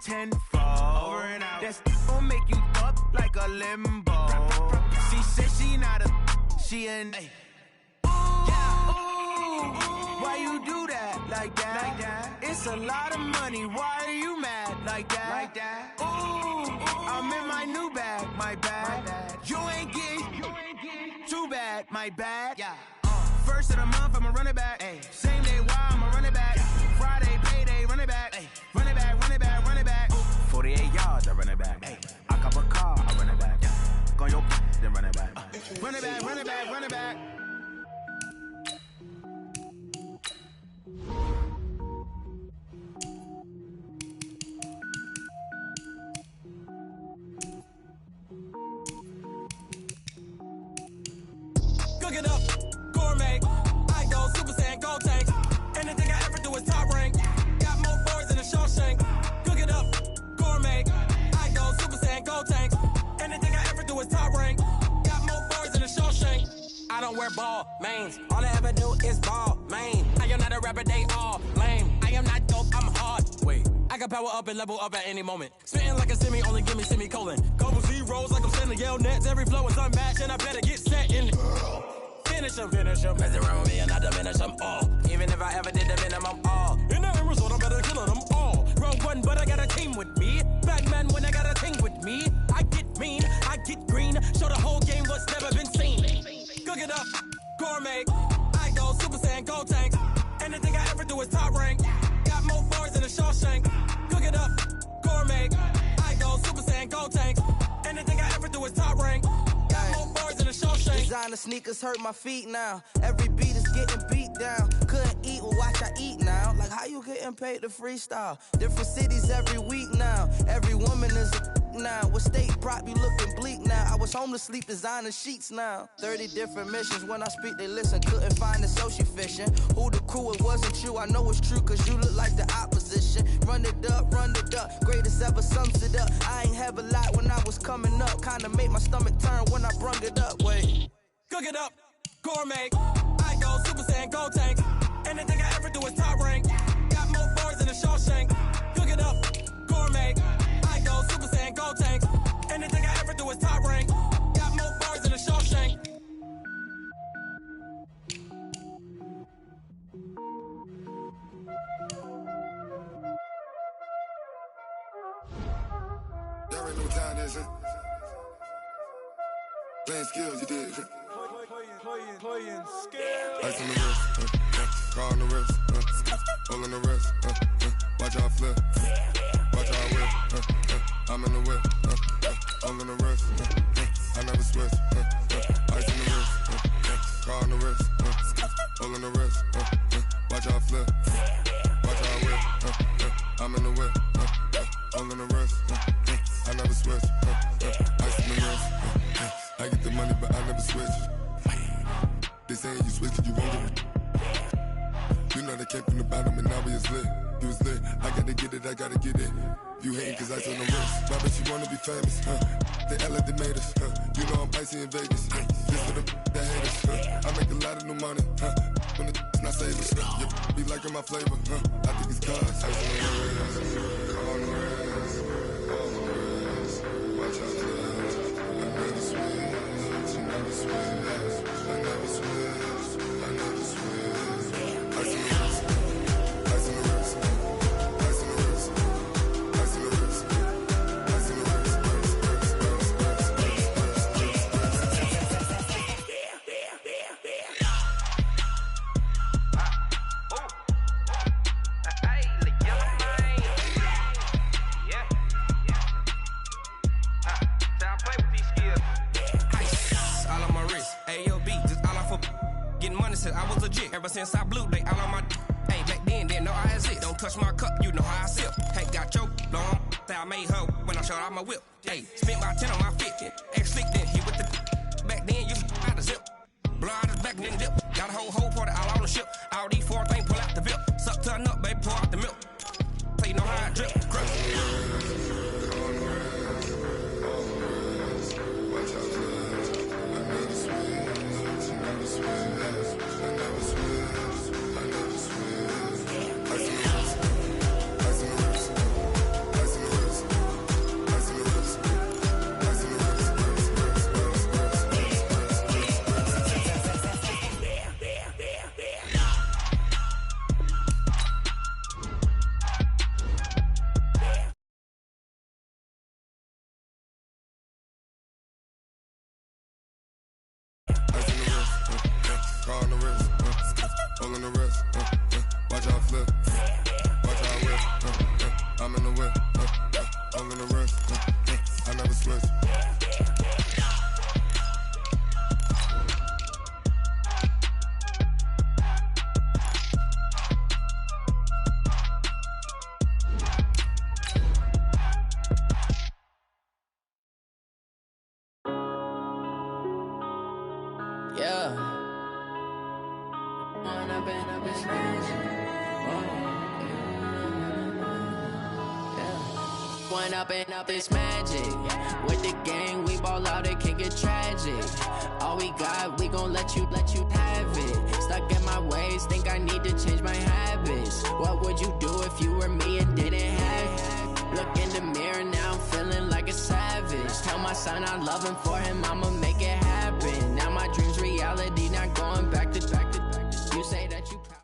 tenfold. Over and out. That's gon' make you up like a limbo. She said she not a, she an. Ooh, why you do that like that? It's a lot of money. Why are you mad like that? Ooh, I'm in my new bag, my bad. You ain't getting too bad, my bad. First of the month, I'ma run it back. Same day, why I'ma run it back. Friday, payday, run it back. Run it back, run it back, run it back. 48 yards, I run it back. I cop a car, I run it back. Go your then run it back. Run it back, run it back, run it back. Cook it up, gourmet. I go Super Saiyan, gold tank. Anything I ever do is top rank. Got more boys than a Shawshank. Cook it up, gourmet. I go Super Saiyan, gold tank. Anything I ever do is top rank. Got more boys than a Shawshank. I don't wear ball mains. All I ever do is ball main. I am not a rapper, they all lame. I am not dope, I'm hard. Wait, I can power up and level up at any moment. Spitting like a semi, only give me semicolon. Couple zeros like I'm sending yell nets. Every flow is unmatched and I better get set in. Finish em. Mess around with me and I diminish them all. Even if I ever did the minimum, all. In the end result, I'm better killing them all. Rogue one, but I got a team with me. Batman when I got a team with me. I get mean, I get green. Show the whole game what's never been seen. Cook it up, gourmet. I go Super Saiyan, gold tank. Anything I ever do is top rank. Got more bars than a Shawshank. Cook it up, gourmet. I go Super Saiyan, gold tank. Anything I ever do is top rank. Got more bars than a Shawshank. Designer sneakers hurt my feet now. Every beat is getting beat down. Couldn't eat, well watch I eat now. Like how you getting paid to freestyle? Different cities every week now. Every woman is a now. With state prop, you looking bleak now. I was home to sleep, designer sheets now. 30 different missions. When I speak, they listen. Couldn't find it, so she fishing. Who the crew, it wasn't you. I know it's true, cause you look like the opposition. Run it up, greatest ever sums it up. I ain't have a lot when I was coming up. Kinda made my stomach turn when I brung it up. Wait. Cook it up, gourmet. I go Super Saiyan, gold tank. Anything I ever do is top rank. Got more bars than a Shawshank. Cook it up, gourmet. I go Super Saiyan, gold tank. Anything I ever do is top rank. Got more bars than a Shawshank. Y'all already know what time it is, huh? Playing skills, you did. Playing skills. Ice on the wrist, car on the wrist, hole in the wrist, watch how I flip, watch how I whip, I'm in the whip, hole in the wrist, I never switch, ice on the wrist, car on the wrist, hole in the wrist, watch how I flip, watch how I whip, I'm in the whip, hole in the wrist, I never switch, ice on the wrist, I get the money but I never switch. They saying you switch cause you won't get it. You know they came from the bottom and now we is lit. You was lit, I gotta get it, I gotta get it. You hating cause I on the wrist. Why bet you wanna be famous, They act like they made us, You know I'm icy in Vegas, Just for the that hate us, I make a lot of new money, When it's not savers, You be liking my flavor, I think it's cause ice on the wrist, on the wrist, on the wrist. Watch out, I never switch, I never switch. I never switch, I never switch. Ice in the wrist, ice in the wrist, ice in the wrist, ice in the wrist, ice in the wrist, I was legit. Ever since I blew, they all on my hey, back then, didn't know I exist. Don't touch my cup, you know how I sip. Ain't got choked, long. I made her when I showed out my whip. Hey, spent my 10 on my 50. Ex-slick, then hit with the back then, you out the zip. Blow out his back, then dip. Got a whole party all on the ship. All these four things pull out the VIP. Suck, turn up, baby, pour out the milk. So you know how I drip. Crush. Ice in the wrist, ice in the wrist, ice in the the wrist. Watch how I flip. Watch how I whip. I'm in the whip. All in the wrist. I never switch. Up this magic. With the gang, we ball out, it can get tragic. All we got, we gon' let you have it. Stuck in my ways, think I need to change my habits. What would you do if you were me and didn't have it? Look in the mirror, now I'm feeling like a savage. Tell my son I love him, for him I'ma make it happen. Now my dream's reality, not going back to you say that you proud.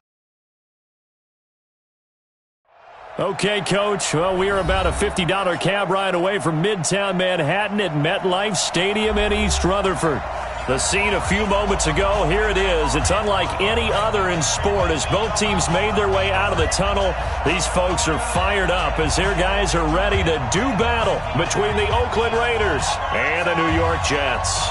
Okay, Coach. Well, we are about a $50 cab ride away from Midtown Manhattan at MetLife Stadium in East Rutherford. The scene a few moments ago, here it is. It's unlike any other in sport as both teams made their way out of the tunnel. These folks are fired up as their guys are ready to do battle between the Oakland Raiders and the New York Jets.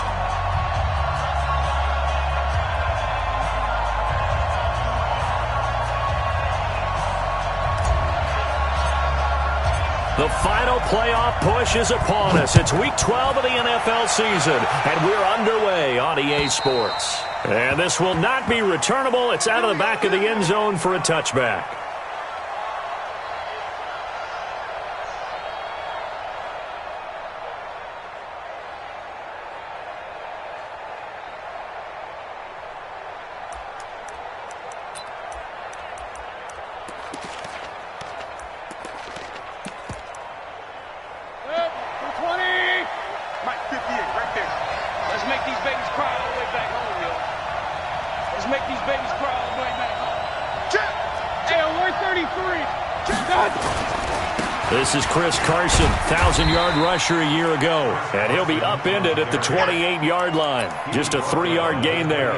The final playoff push is upon us. It's Week 12 of the NFL season, and we're underway on EA Sports. And this will not be returnable. It's out of the back of the end zone for a touchback. This is Chris Carson, 1,000-yard rusher a year ago, and he'll be upended at the 28-yard line. Just a 3-yard gain there.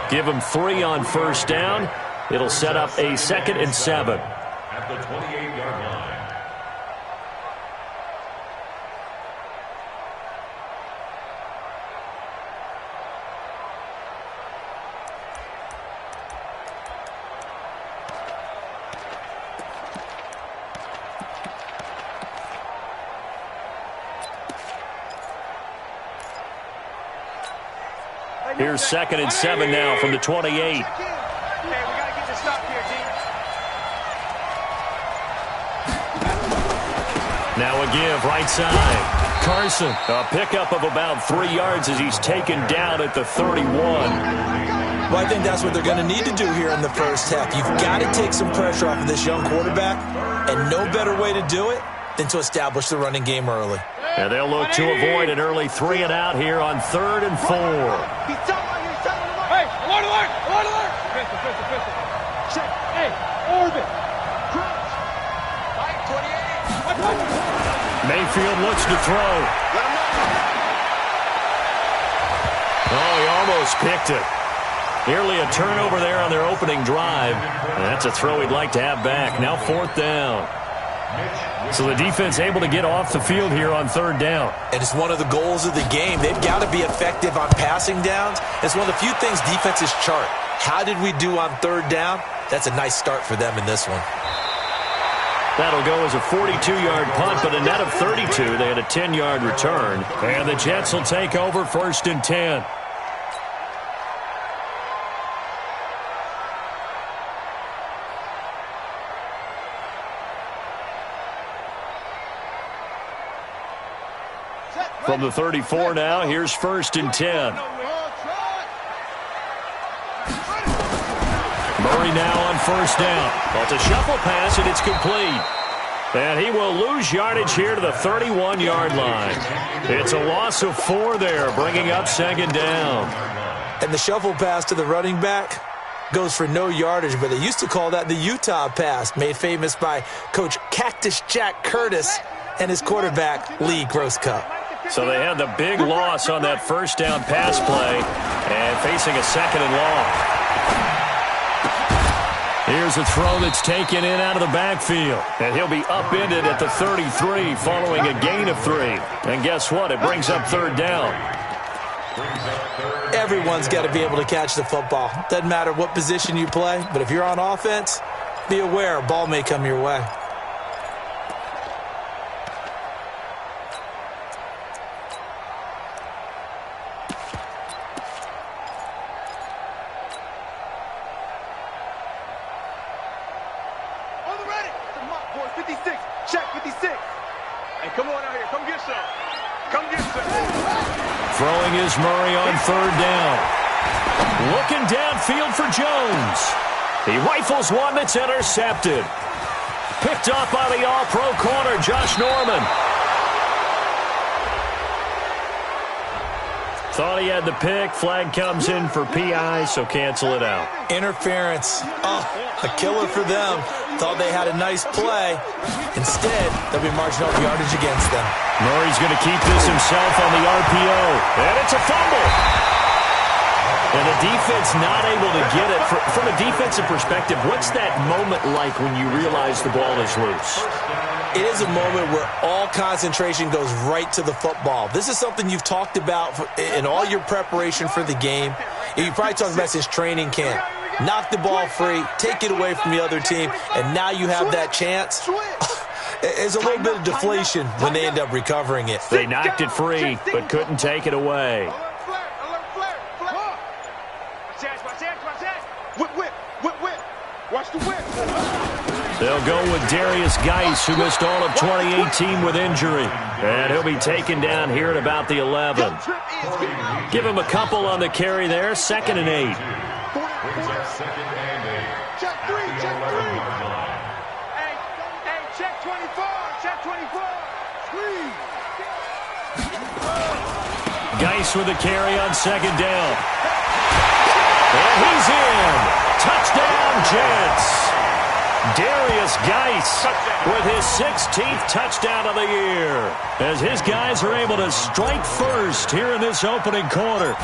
Give him 3 on first down. It'll set up a 2nd and 7. At the 28-yard line. Here's 2nd and 7 now from the 28. Hey, we got to get this stop here, G. Now a give right side. Carson, a pickup of about 3 yards as he's taken down at the 31. Well, I think that's what they're going to need to do here in the first half. You've got to take some pressure off of this young quarterback, and no better way to do it than to establish the running game early. And they'll look to avoid an early 3 and out here on 3rd and 4. Hey, alert, alert, alert, alert. Pistol. Check. Hey, orbit. Crouch. Right, 28. Mayfield looks to throw. Oh, he almost picked it. Nearly a turnover there on their opening drive. And that's a throw he'd like to have back. Now 4th down. So the defense able to get off the field here on 3rd down. And it's one of the goals of the game. They've got to be effective on passing downs. It's one of the few things defenses chart. How did we do on 3rd down? That's a nice start for them in this one. That'll go as a 42-yard punt, but a net of 32. They had a 10-yard return. And the Jets will take over 1st and 10. From the 34 now, here's 1st and 10. Murray now on 1st down. Well, it's a shuffle pass, and it's complete. And he will lose yardage here to the 31-yard line. It's a loss of 4 there, bringing up 2nd down. And the shuffle pass to the running back goes for no yardage, but they used to call that the Utah pass, made famous by Coach Cactus Jack Curtis and his quarterback, Lee Grosscup. So they had the big loss on that 1st down pass play and facing a 2nd and long. here's a throw that's taken in out of the backfield. And he'll be upended at the 33 following a gain of 3. And guess what? It brings up third down. Everyone's got to be able to catch the football. Doesn't matter what position you play, but if you're on offense, be aware a ball may come your way. On the ready. Some hot boys. 56. Check 56. Hey, come on out here. Come get some. Come get some. Throwing is Murray on third down. Looking downfield for Jones. He rifles one that's intercepted. Picked up by the all-pro corner, Josh Norman. Thought he had the pick. Flag comes in for PI, so cancel it out. Interference. Oh, a killer for them. Thought they had a nice play. Instead, they'll be marching off yardage against them. Murray's going to keep this himself on the RPO. And it's a fumble. And the defense not able to get it. From a defensive perspective, what's that moment like when you realize the ball is loose? It is a moment where all concentration goes right to the football. This is something you've talked about in all your preparation for the game. You probably talked about since training camp. Knock the ball free, take it away from the other team, and now you have that chance. There's a little bit of deflation when they end up recovering it. They knocked it free, but couldn't take it away. Watch the whip. They'll go with Darius Geis, who missed all of 2018 with injury. And he'll be taken down here at about the 11. Give him a couple on the carry there. 2nd and 8. Check 3, check 3. Hey, check 24, check 24. Please. Geis with a carry on 2nd down. And he's in. Touchdown, Jets. Darius Geis with his 16th touchdown of the year as his guys are able to strike first here in this opening quarter.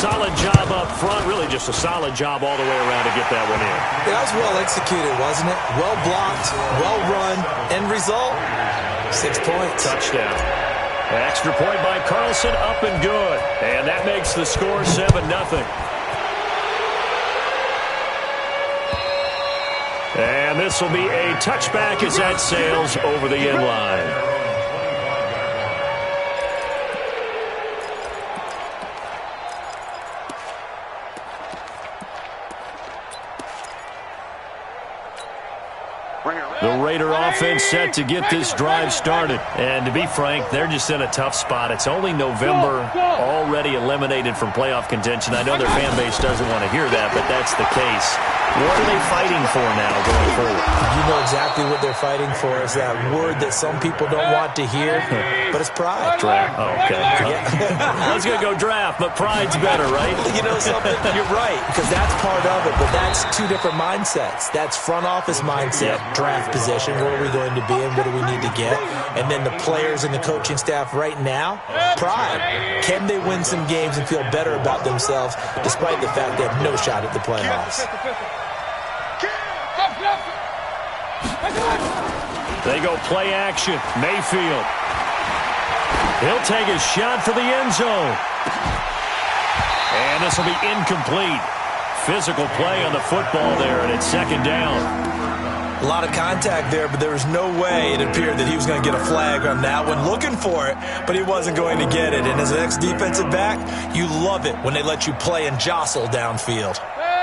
Solid job up front, really just a solid job all the way around to get that one in. That was well executed, wasn't it? Well blocked, well run. End result, 6 points. Touchdown. Extra point by Carlson, up and good. And that makes the score 7-0. And this will be a touchback as that sails over the end line. The Raider offense set to get this drive started. And to be frank, they're just in a tough spot. It's only November, already eliminated from playoff contention. I know their fan base doesn't want to hear that, but that's the case. What are they fighting for now going forward? You know exactly what they're fighting for. Is that word that some people don't want to hear, but it's pride. Draft. Oh, okay. Yeah. I was going to go draft, but pride's better, right? You know something? You're right, because that's part of it, but that's two different mindsets. That's front office mindset, draft position, where are we going to be and what do we need to get? And then the players and the coaching staff right now, pride. Can they win some games and feel better about themselves despite the fact they have no shot at the playoffs? They go play action. Mayfield. He'll take a shot for the end zone. And this will be incomplete. Physical play on the football there, and it's 2nd down. A lot of contact there, but there was no way it appeared that he was going to get a flag on that one. Looking for it, but he wasn't going to get it. And as an ex-defensive back, you love it when they let you play and jostle downfield.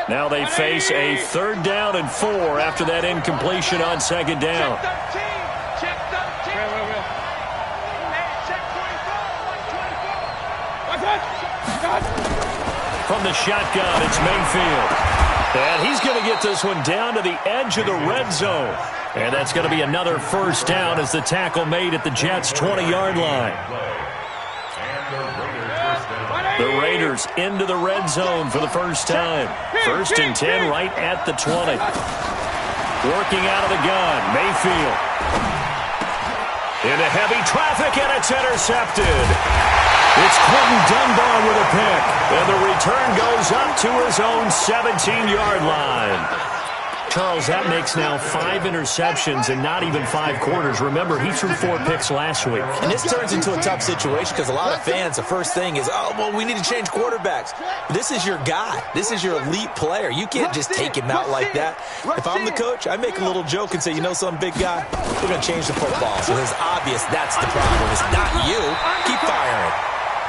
Now they face a 3rd down and 4 after that incompletion on 2nd down. Check 13. Check 24. From the shotgun, it's Mayfield. And he's going to get this one down to the edge of the red zone. And that's going to be another 1st down as the tackle made at the Jets' 20-yard line. The Raiders into the red zone for the first time. 1st and 10 right at the 20. Working out of the gun, Mayfield. Into heavy traffic, and it's intercepted. It's Quentin Dunbar with a pick. And the return goes up to his own 17-yard line. Charles, that makes now 5 interceptions and not even 5 quarters. Remember, he threw 4 picks last week. And this turns into a tough situation because a lot of fans, the first thing is, oh, well, we need to change quarterbacks. This is your guy. This is your elite player. You can't just take him out like that. If I'm the coach, I make a little joke and say, you know some big guy, we're going to change the football. So it's obvious that's the problem. It's not you. Keep firing.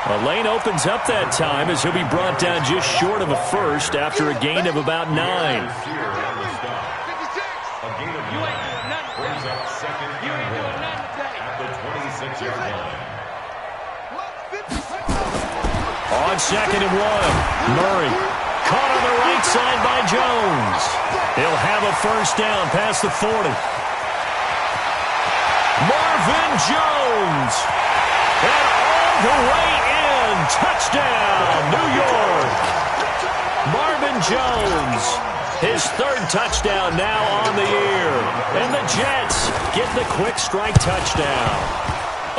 Well, Lane opens up that time as he'll be brought down just short of a first after a gain of about 9. On 2nd and 1, Murray caught on the right side by Jones. He'll have a first down past the 40. Marvin Jones. And all the way in. Touchdown, New York. Marvin Jones. His 3rd touchdown now on the year. And the Jets get the quick strike touchdown.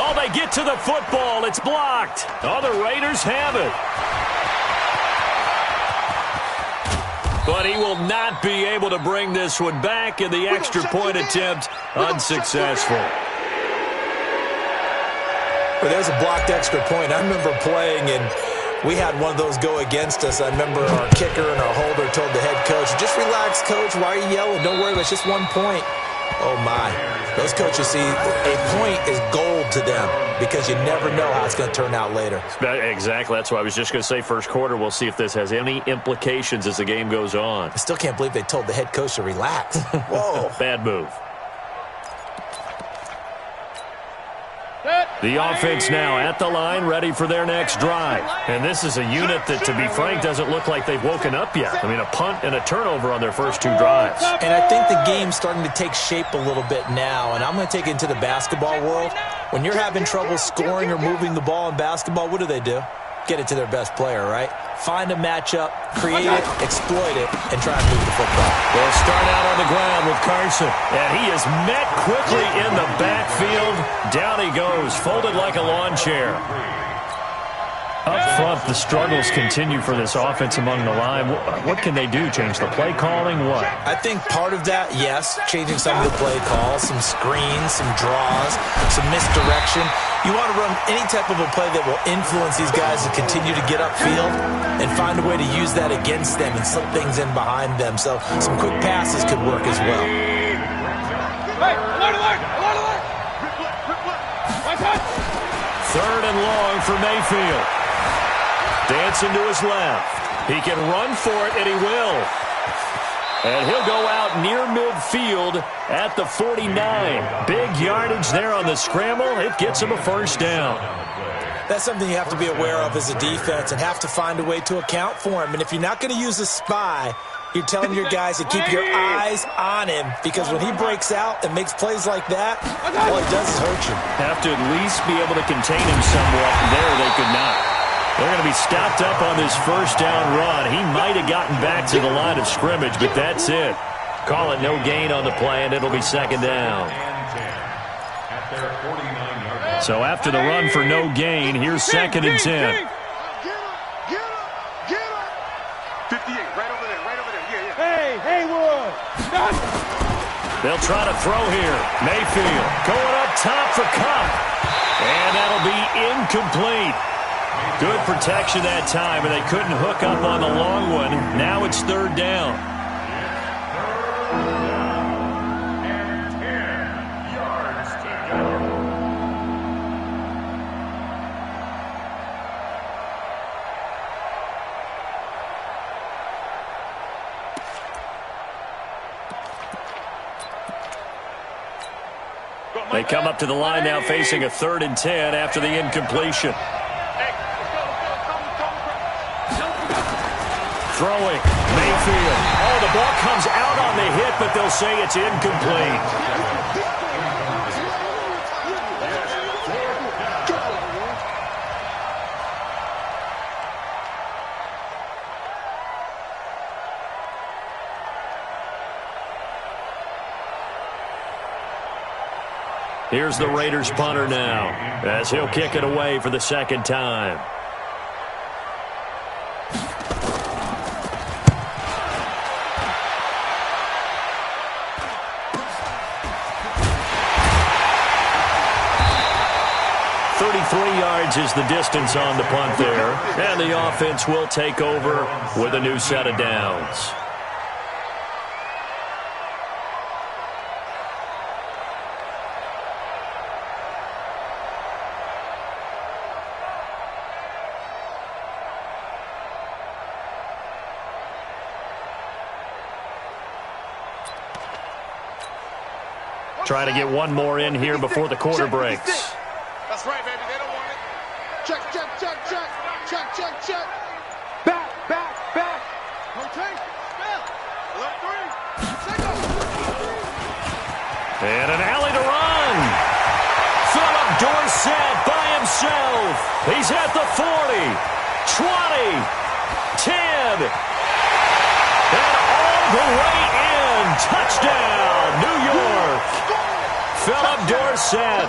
Oh, they get to the football. It's blocked. Oh, the Raiders have it. But he will not be able to bring this one back, and the extra point attempt unsuccessful. Well, there's a blocked extra point. I remember playing, and we had one of those go against us. I remember our kicker and our holder told the head coach, just relax, coach. Why are you yelling? Don't worry, it's just 1 point. Oh, my. Those coaches see a point is gold to them because you never know how it's going to turn out later. Exactly. That's why I was just going to say first quarter. We'll see if this has any implications as the game goes on. I still can't believe they told the head coach to relax. Whoa. Bad move. The offense now at the line, ready for their next drive. And this is a unit that, to be frank, doesn't look like they've woken up yet. I mean, a punt and a turnover on their first 2 drives. And I think the game's starting to take shape a little bit now, and I'm going to take it into the basketball world. When you're having trouble scoring or moving the ball in basketball, what do? Get it to their best player, right? Find a matchup, create it, exploit it, and try and move the football. They'll start out on the ground with Carson, and he is met quickly in the backfield. Down he goes, folded like a lawn chair. Up front, the struggles continue for this offense among the line. What can they do? Change the play calling? What? I think part of that, yes, changing some of the play calls, some screens, some draws, some misdirection. You want to run any type of a play that will influence these guys to continue to get upfield and find a way to use that against them and slip things in behind them. So some quick passes could work as well. Hey, alert! 3rd and long for Mayfield. Dancing to his left. He can run for it, and he will. And he'll go out near midfield at the 49. Big yardage there on the scramble. It gets him a first down. That's something you have to be aware of as a defense and have to find a way to account for him. And if you're not going to use a spy, you're telling your guys to keep your eyes on him, because when he breaks out and makes plays like that, all it does is hurt you. Have to at least be able to contain him somewhat. There they could not. They're going to be stopped up on this first down run. He might have gotten back to the line of scrimmage, but that's it. Call it no gain on the play, and it'll be 2nd down. So after the run for no gain, here's 2nd and 10. 58, right over there. Yeah. Hey, Haywood. They'll try to throw here. Mayfield going up top for Cup. And that'll be incomplete. Good protection that time, and they couldn't hook up on the long one. Now it's 3rd down. And 10 yards to go. They come up to the line now facing a 3rd and 10 after the incompletion. Throwing, Mayfield. Oh, the ball comes out on the hit, but they'll say it's incomplete. Here's the Raiders punter now, as he'll kick it away for the 2nd time. 33 yards is the distance on the punt there. And the offense will take over with a new set of downs. Try to get one more in here before the quarter breaks. That's right, baby. They don't want it. Check, check, check, check. Check, check, check. Back, back, back. Okay. Left three. Second. And an alley to run. Philip Dorsett by himself. He's at the 40, 20, 10. And all the way in. Touchdown, New York. Philip Dorsett,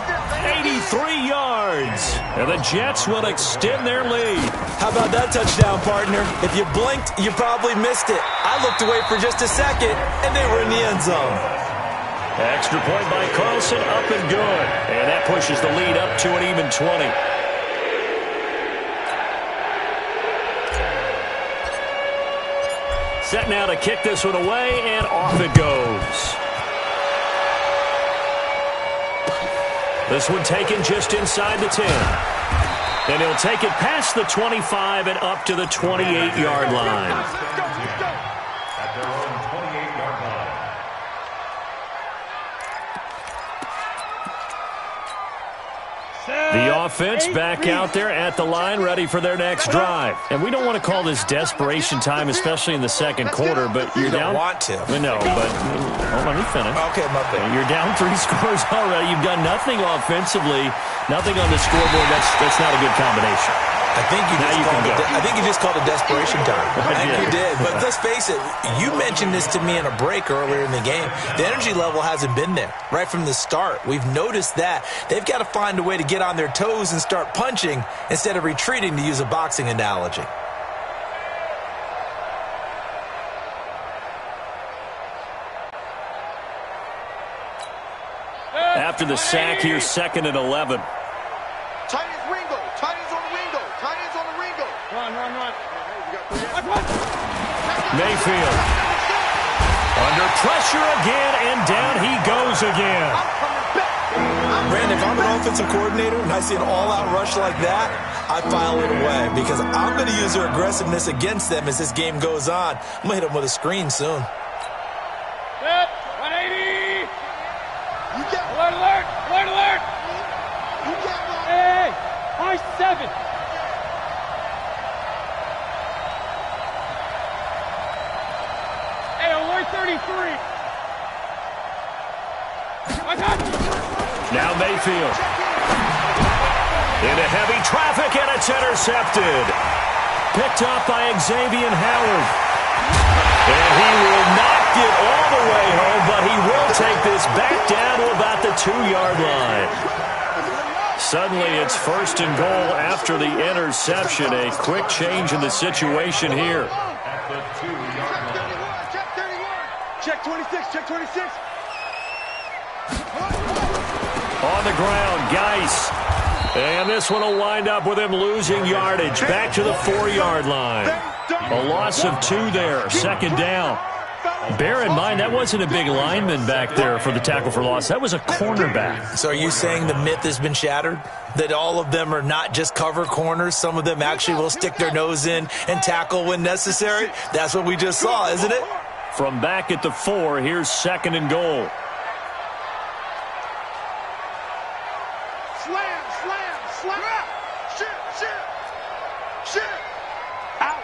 83 yards. And the Jets will extend their lead. How about that touchdown, partner? If you blinked, you probably missed it. I looked away for just a second, and they were in the end zone. Extra point by Carlson, up and good. And that pushes the lead up to an even 20. Set now to kick this one away, and off it goes. This one taken just inside the 10. And he'll take it past the 25 and up to the 28-yard line. At their own 28-yard line. The offense back out there at the line, ready for their next drive. And we don't want to call this desperation time, especially in the second quarter, but you're down. You don't want to. No, but hold on, let me finish. Okay, my bad. You're down 3 scores already. You've done nothing offensively, nothing on the scoreboard. That's not a good combination. I think you just called it desperation time. I think you did. But let's face it, you mentioned this to me in a break earlier in the game. The energy level hasn't been there right from the start. We've noticed that. They've got to find a way to get on their toes and start punching instead of retreating, to use a boxing analogy. After the sack, here's 2nd and 11. Tight ends Ringo. Tight ends on the Ringo. Tight ends on the Ringo. Run. Mayfield. Under pressure again, and down he goes again. Brandon, if I'm an offensive coordinator and I see an all-out rush like that, I file it away because I'm going to use their aggressiveness against them as this game goes on. I'm going to hit them with a screen soon. Set. 180. You get alert. You get one. Hey, high 7. Hey, alert 33. I got you. Now Mayfield. Into heavy traffic, and it's intercepted. Picked up by Xavier Howard. And he will not get all the way home, but he will take this back down to about the 2-yard line. Suddenly it's 1st and goal after the interception. A quick change in the situation here. At the 2-yard line. Check 31. Check 26. Check 26. On the ground, Geis. And this one will wind up with him losing yardage. Back to the 4-yard line. A loss of 2 there. 2nd down. Bear in mind, that wasn't a big lineman back there for the tackle for loss. That was a cornerback. So are you saying the myth has been shattered? That all of them are not just cover corners? Some of them actually will stick their nose in and tackle when necessary? That's what we just saw, isn't it? From back at the 4, here's 2nd and goal. Slam. Shit. Out.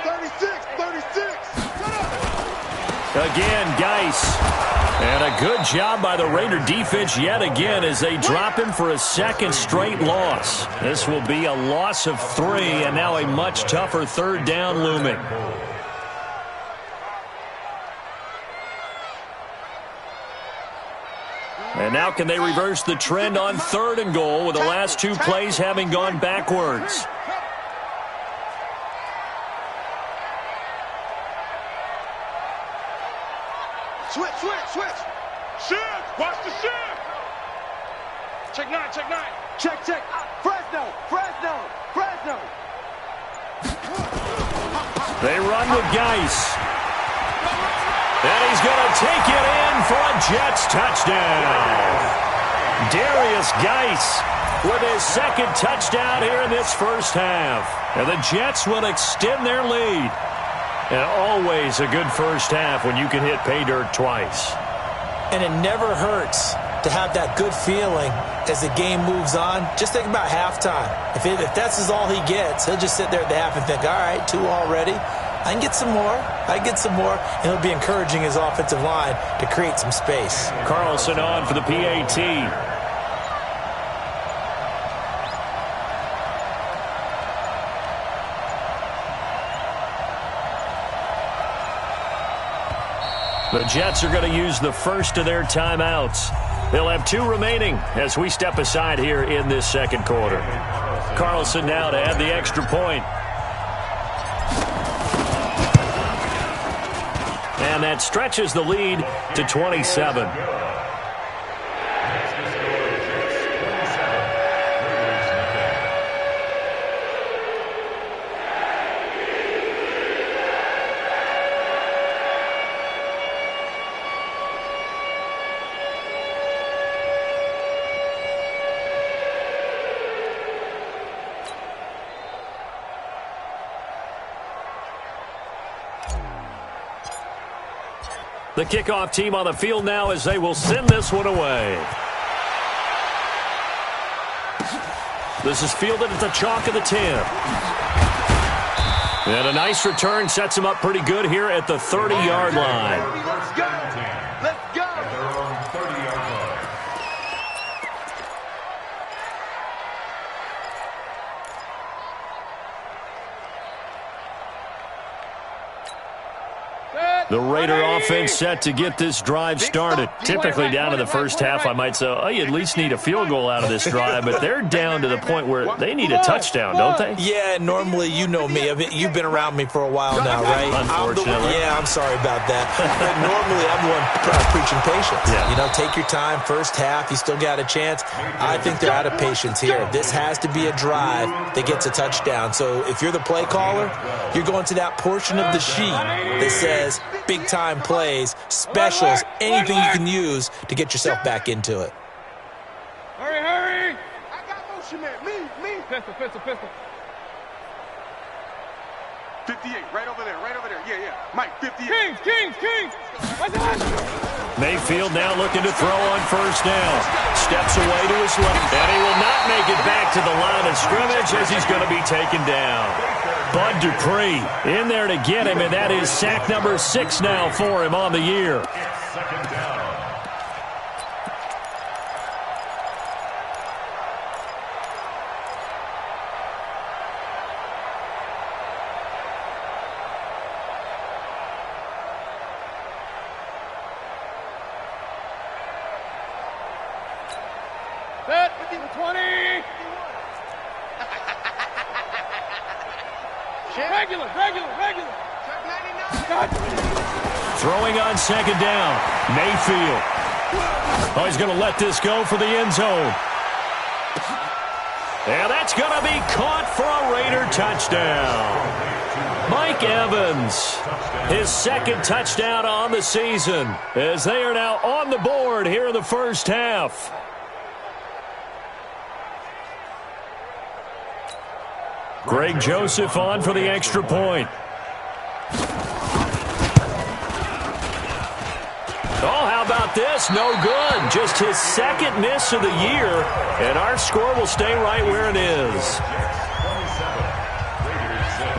36. Again, Geis. And a good job by the Raider defense yet again as they drop him for a 2nd straight loss. This will be a loss of 3, and now a much tougher 3rd down looming. And now can they reverse the trend on 3rd and goal with the last 2 plays having gone backwards? Switch. Shift. Watch the shift. check 9, check 9. Check, check. Fresno, Fresno, Fresno. They run with Geis. And he's going to take it in for a Jets touchdown. Darius Geis with his second touchdown here in this first half. And the Jets will extend their lead. And always a good first half when you can hit pay dirt twice. And it never hurts to have that good feeling as the game moves on. Just think about halftime. If that's all he gets, he'll just sit there at the half and think, all right, 2 already. I can get some more. I can get some more. And he'll be encouraging his offensive line to create some space. Carlson on for the PAT. The Jets are going to use the first of their timeouts. They'll have 2 remaining as we step aside here in this second quarter. Carlson now to add the extra point. And that stretches the lead to 27. The kickoff team on the field now as they will send this one away. This is fielded at the chalk of the 10. And a nice return sets him up pretty good here at the 30-yard line. Let's go. Let's go. At their own 30-yard line. The Raider offense set to get this drive started. Typically down in the first half, I might say, oh, you at least need a field goal out of this drive, but they're down to the point where they need a touchdown, don't they? Yeah, normally, you know me. You've been around me for a while now, right? Unfortunately. I'm sorry about that. But normally, I'm the one preaching patience. Yeah. You know, take your time, first half, you still got a chance. I think they're out of patience here. This has to be a drive that gets a touchdown. So if you're the play caller, you're going to that portion of the sheet that says big-time plays, specials, anything you can use to get yourself back into it. Hurry, hurry! I got motion, man. Me. Pistol. 58, right over there. Yeah. Mike, 58. Kings! My gosh! Mayfield now looking to throw on first down. Steps away to his left, and he will not make it back to the line of scrimmage as he's going to be taken down. Bud Dupree in there to get him, and that is sack number 6 now for him on the year. Second down. Set, 20! Regular! Throwing on second down, Mayfield. Oh, he's going to let this go for the end zone. And that's going to be caught for a Raider touchdown. Mike Evans, his second touchdown on the season, as they are now on the board here in the first half. Greg Joseph on for the extra point. Oh, how about this? No good. Just his second miss of the year, and our score will stay right where it is.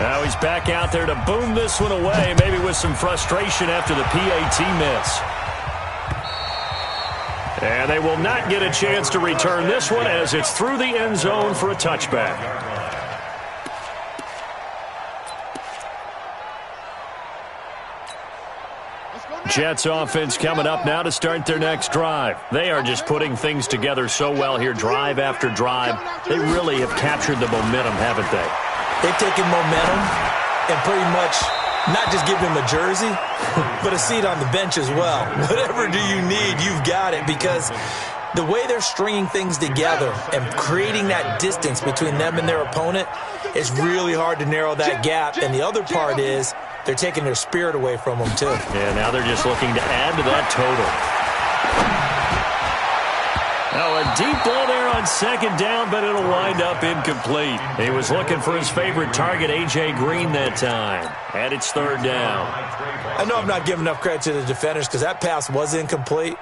Now he's back out there to boom this one away, maybe with some frustration after the PAT miss. And they will not get a chance to return this one as it's through the end zone for a touchback. Jets offense coming up now to start their next drive. They are just putting things together so well here, drive after drive. They really have captured the momentum, haven't they? They've taken momentum and pretty much not just give him a jersey, but a seat on the bench as well. Whatever do you need, you've got it, because The way they're stringing things together and creating that distance between them and their opponent is really hard to narrow that gap. And the other part is they're taking their spirit away from them, too. Yeah, now they're just looking to add to that total. Now a deep ball there on second down, but it'll wind up incomplete. He was looking for his favorite target, A.J. Green, that time. And it's third down. I know I'm not giving enough credit to the defenders because that pass was incomplete.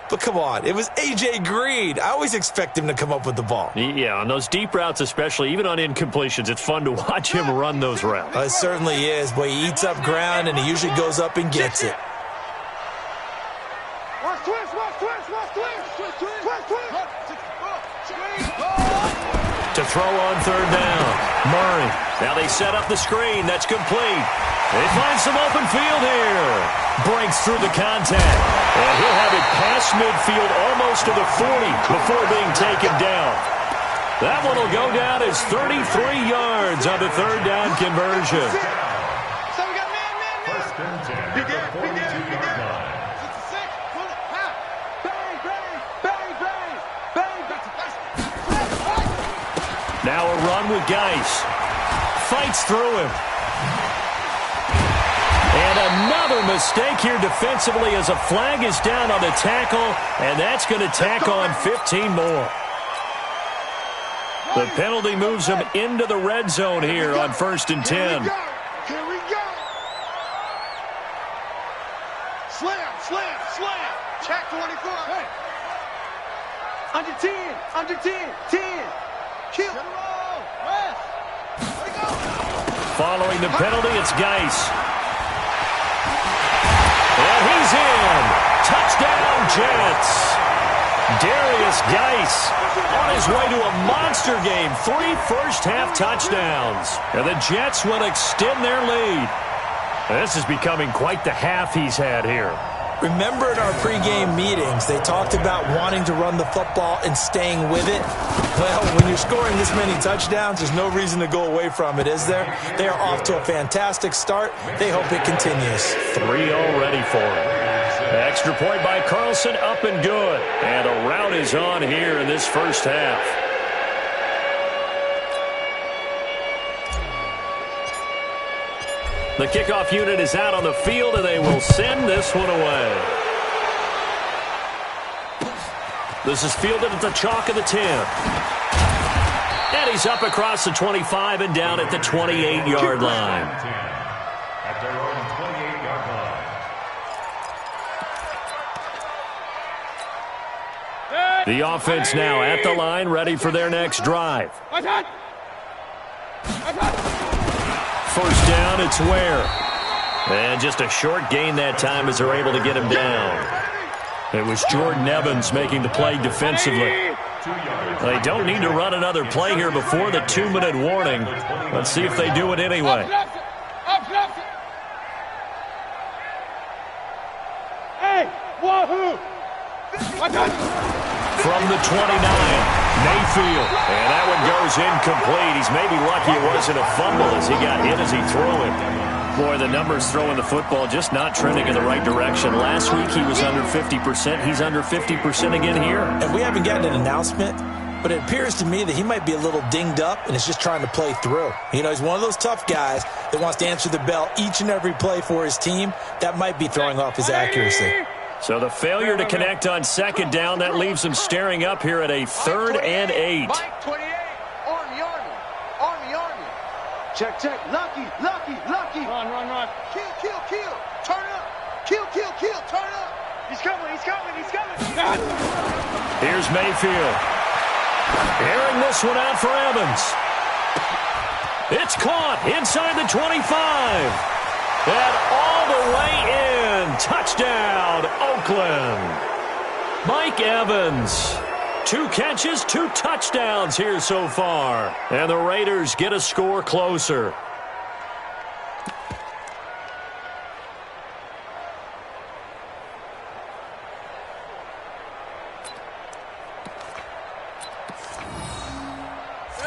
But come on, it was A.J. Green. I always expect him to come up with the ball. Yeah, on those deep routes especially, even on incompletions, it's fun to watch him run those routes. It certainly is. Boy, he eats up ground, and he usually goes up and gets it. Watch twist, watch twist, watch twist, twist, twist, twist, twist. To throw on third down, Murray. Now they set up the screen. That's complete. They find some open field here. Breaks through the contact. And he'll have it past midfield almost to the 40 before being taken down. That one will go down as 33 yards on the third down conversion. So we got man. First and 10. Be there. Bang, bang, bang. Now a run with Geis. Fights through him. And another mistake here defensively as a flag is down on the tackle, and that's going to tack on 15 more. The penalty moves him into the red zone here on first and 10. Here we go. Slam. Check 24. Hey. Under 10. 10. Kill. West. There we go. Following the penalty, it's Geis. And he's in. Touchdown, Jets. Darius Geis on his way to a monster game. 3 first-half touchdowns. And the Jets will extend their lead. This is becoming quite the half he's had here. Remember in our pregame meetings, they talked about wanting to run the football and staying with it. Well, when you're scoring this many touchdowns, there's no reason to go away from it, is there? They are off to a fantastic start. They hope it continues. 3 already for him. Extra point by Carlson, up and good. And a rout is on here in this first half. The kickoff unit is out on the field, and they will send this one away. This is fielded at the chalk of the 10. And he's up across the 25 and down at the 28-yard line. At their own 28-yard line. The offense now at the line, ready for their next drive. First down, it's Ware. And just a short gain that time as they're able to get him down. It was Jordan Evans making the play defensively. They don't need to run another play here before the 2-minute warning. Let's see if they do it anyway. Hey, wahoo! From the 29, Mayfield. And that one goes incomplete. He's maybe lucky it wasn't a fumble as he got hit as he threw it. Boy, the numbers throwing the football just not trending in the right direction. Last week he was under 50%. He's under 50% again here. And we haven't gotten an announcement, but it appears to me that he might be a little dinged up and is just trying to play through. You know, he's one of those tough guys that wants to answer the bell each and every play for his team. That might be throwing off his accuracy. So the failure to connect on second down, that leaves him staring up here at a 3rd and 8. Mike 28, Army. Check, lucky. Run. Kill, turn up. Kill, turn up. He's coming. Here's Mayfield. Airing this one out for Evans. It's caught inside the 25. And all the way in. Touchdown, Oakland. Mike Evans. 2 catches, 2 touchdowns here so far. And the Raiders get a score closer.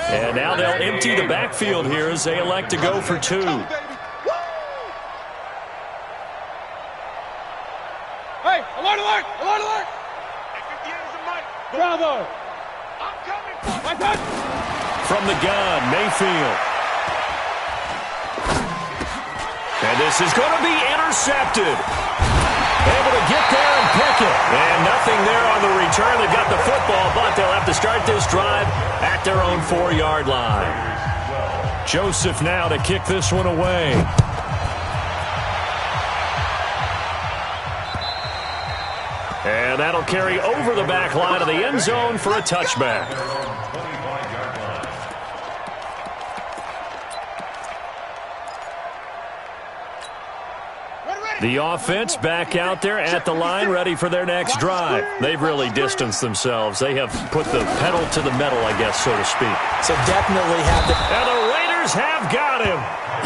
And now they'll empty the backfield here as they elect to go for 2. Hey, alert! 58 is the money. Bravo! I'm coming for you! From the gun, Mayfield. And this is going to be intercepted. Able to get there and pick it. And nothing there on the return. They've got the football, but they'll have to start this drive at their own 4-yard line. Joseph now to kick this one away. And that'll carry over the back line of the end zone for a touchback. The offense back out there at the line, ready for their next drive. They've really distanced themselves. They have put the pedal to the metal, I guess, so to speak. So definitely have to. And the Raiders have got him.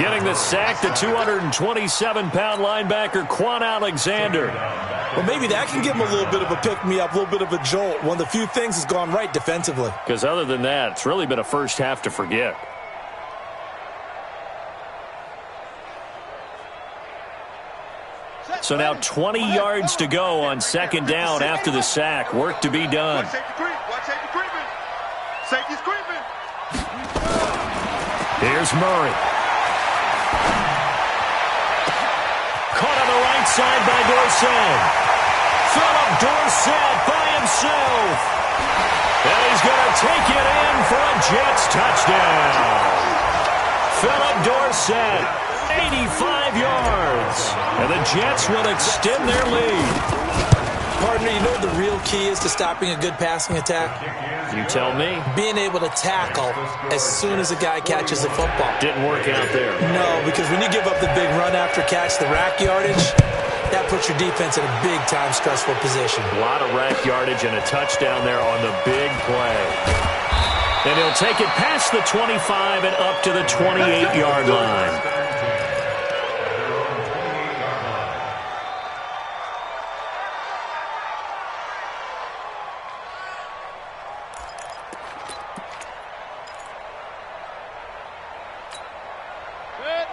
Getting the sack, the 227-pound linebacker, Quan Alexander. Well, maybe that can give him a little bit of a pick-me-up, a little bit of a jolt. One of the few things has gone right defensively. Because other than that, it's really been a first half to forget. So now 20 yards to go on second down after the sack. Work to be done. Watch safety creeping. Safety's creeping. Here's Murray. Caught on the right side by Dorsett. Philip Dorsett by himself. And he's going to take it in for a Jets touchdown. Philip Dorsett. 85 yards. And the Jets will extend their lead. Partner, you know what the real key is to stopping a good passing attack? You tell me. Being able to tackle as soon as a guy catches the football. Didn't work out there. No, because when you give up the big run after catch, the rack yardage, that puts your defense in a big-time stressful position. A lot of rack yardage and a touchdown there on the big play. And he'll take it past the 25 and up to the 28-yard line.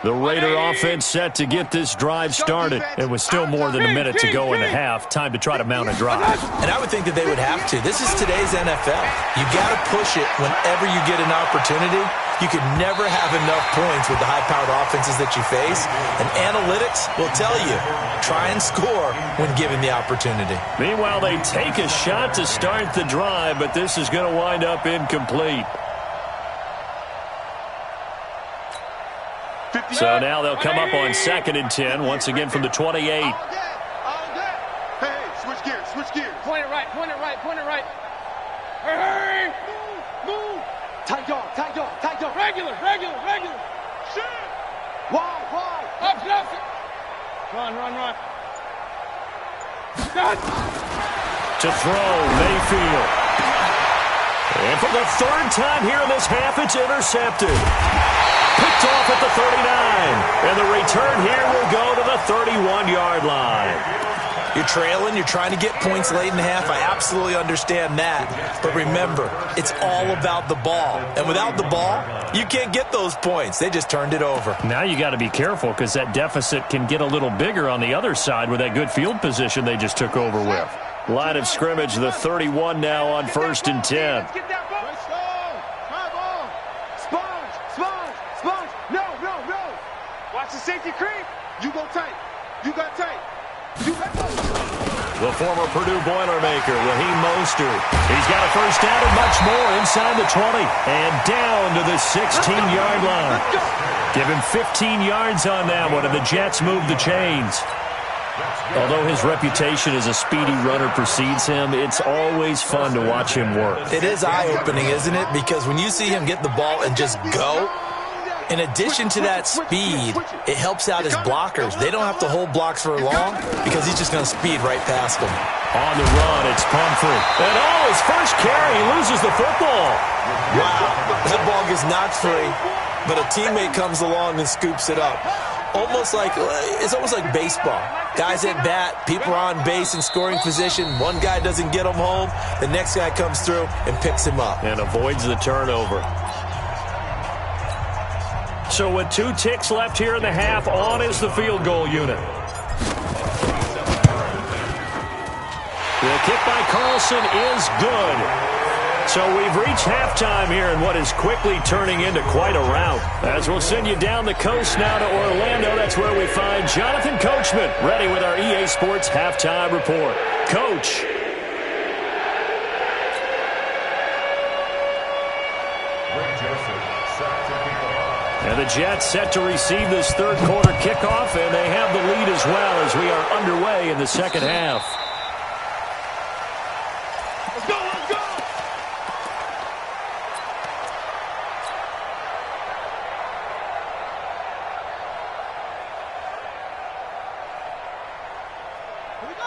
The Raider offense set to get this drive started. And with still more than a minute to go in the half, time to try to mount a drive. And I would think that they would have to. This is today's NFL. You got to push it whenever you get an opportunity. You could never have enough points with the high-powered offenses that you face. And analytics will tell you, try and score when given the opportunity. Meanwhile, they take a shot to start the drive, but this is going to wind up incomplete. So now they'll come up on 2nd and 10, once again from the 28. Hey, switch gears, switch gears. Point it right, point it right, point it right. Hurry! Move! Tight dog, tight dog, tight dog. Regular. Shit! Wide. Up. Run. Done. To throw, Mayfield. And for the third time here in this half, it's intercepted. Picked off at the 39. And the return here will go to the 31-yard line. You're trailing. You're trying to get points late in the half. I absolutely understand that. But remember, it's all about the ball. And without the ball, you can't get those points. They just turned it over. Now you got to be careful because that deficit can get a little bigger on the other side with that good field position they just took over with. Line of scrimmage, the 31 now on 1st and 10. Get that ball. Sponge. No. Watch the safety creep. You go tight. You got tight. The former Purdue Boilermaker, Raheem Mostert. He's got a first down and much more inside the 20 and down to the 16-yard line. Give him 15 yards on that one, and the Jets move the chains. Although his reputation as a speedy runner precedes him, it's always fun to watch him work. It is eye-opening, isn't it? Because when you see him get the ball and just go, in addition to that speed, it helps out his blockers. They don't have to hold blocks for long because he's just going to speed right past them. On the run, it's Pumphrey. And his first carry, he loses the football. Wow, that ball gets knocked free, but a teammate comes along and scoops it up. It's almost like baseball. Guys at bat, people are on base in scoring position. One guy doesn't get him home. The next guy comes through and picks him up. And avoids the turnover. So with 2 ticks left here in the half, on is the field goal unit. The kick by Carlson is good. So we've reached halftime here in what is quickly turning into quite a rout. As we'll send you down the coast now to Orlando, that's where we find Jonathan Coachman ready with our EA Sports Halftime Report. Coach. And the Jets set to receive this third quarter kickoff, and they have the lead as well as we are underway in the second half. Let's go, let's go!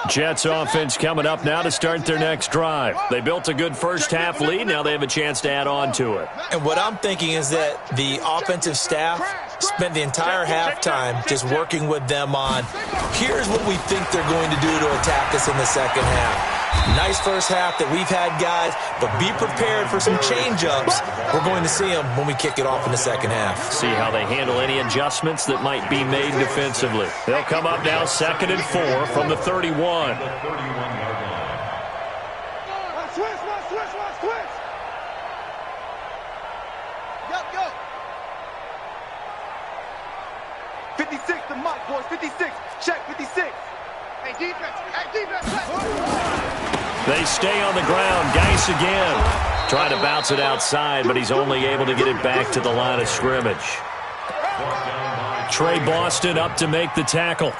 Jets offense coming up now to start their next drive. They built a good first half lead. Now they have a chance to add on to it. And what I'm thinking is that the offensive staff spent the entire halftime just working with them on, here's what we think they're going to do to attack us in the second half. Nice first half that we've had, guys, but be prepared for some change-ups. We're going to see them when we kick it off in the second half. See how they handle any adjustments that might be made defensively. They'll come up now 2nd and 4 from the 31. Switch! Go! 56, the mic, boys. 56. Check 56. Hey, defense. They stay on the ground. Geis again. Trying to bounce it outside, but he's only able to get it back to the line of scrimmage. Trey Boston up to make the tackle.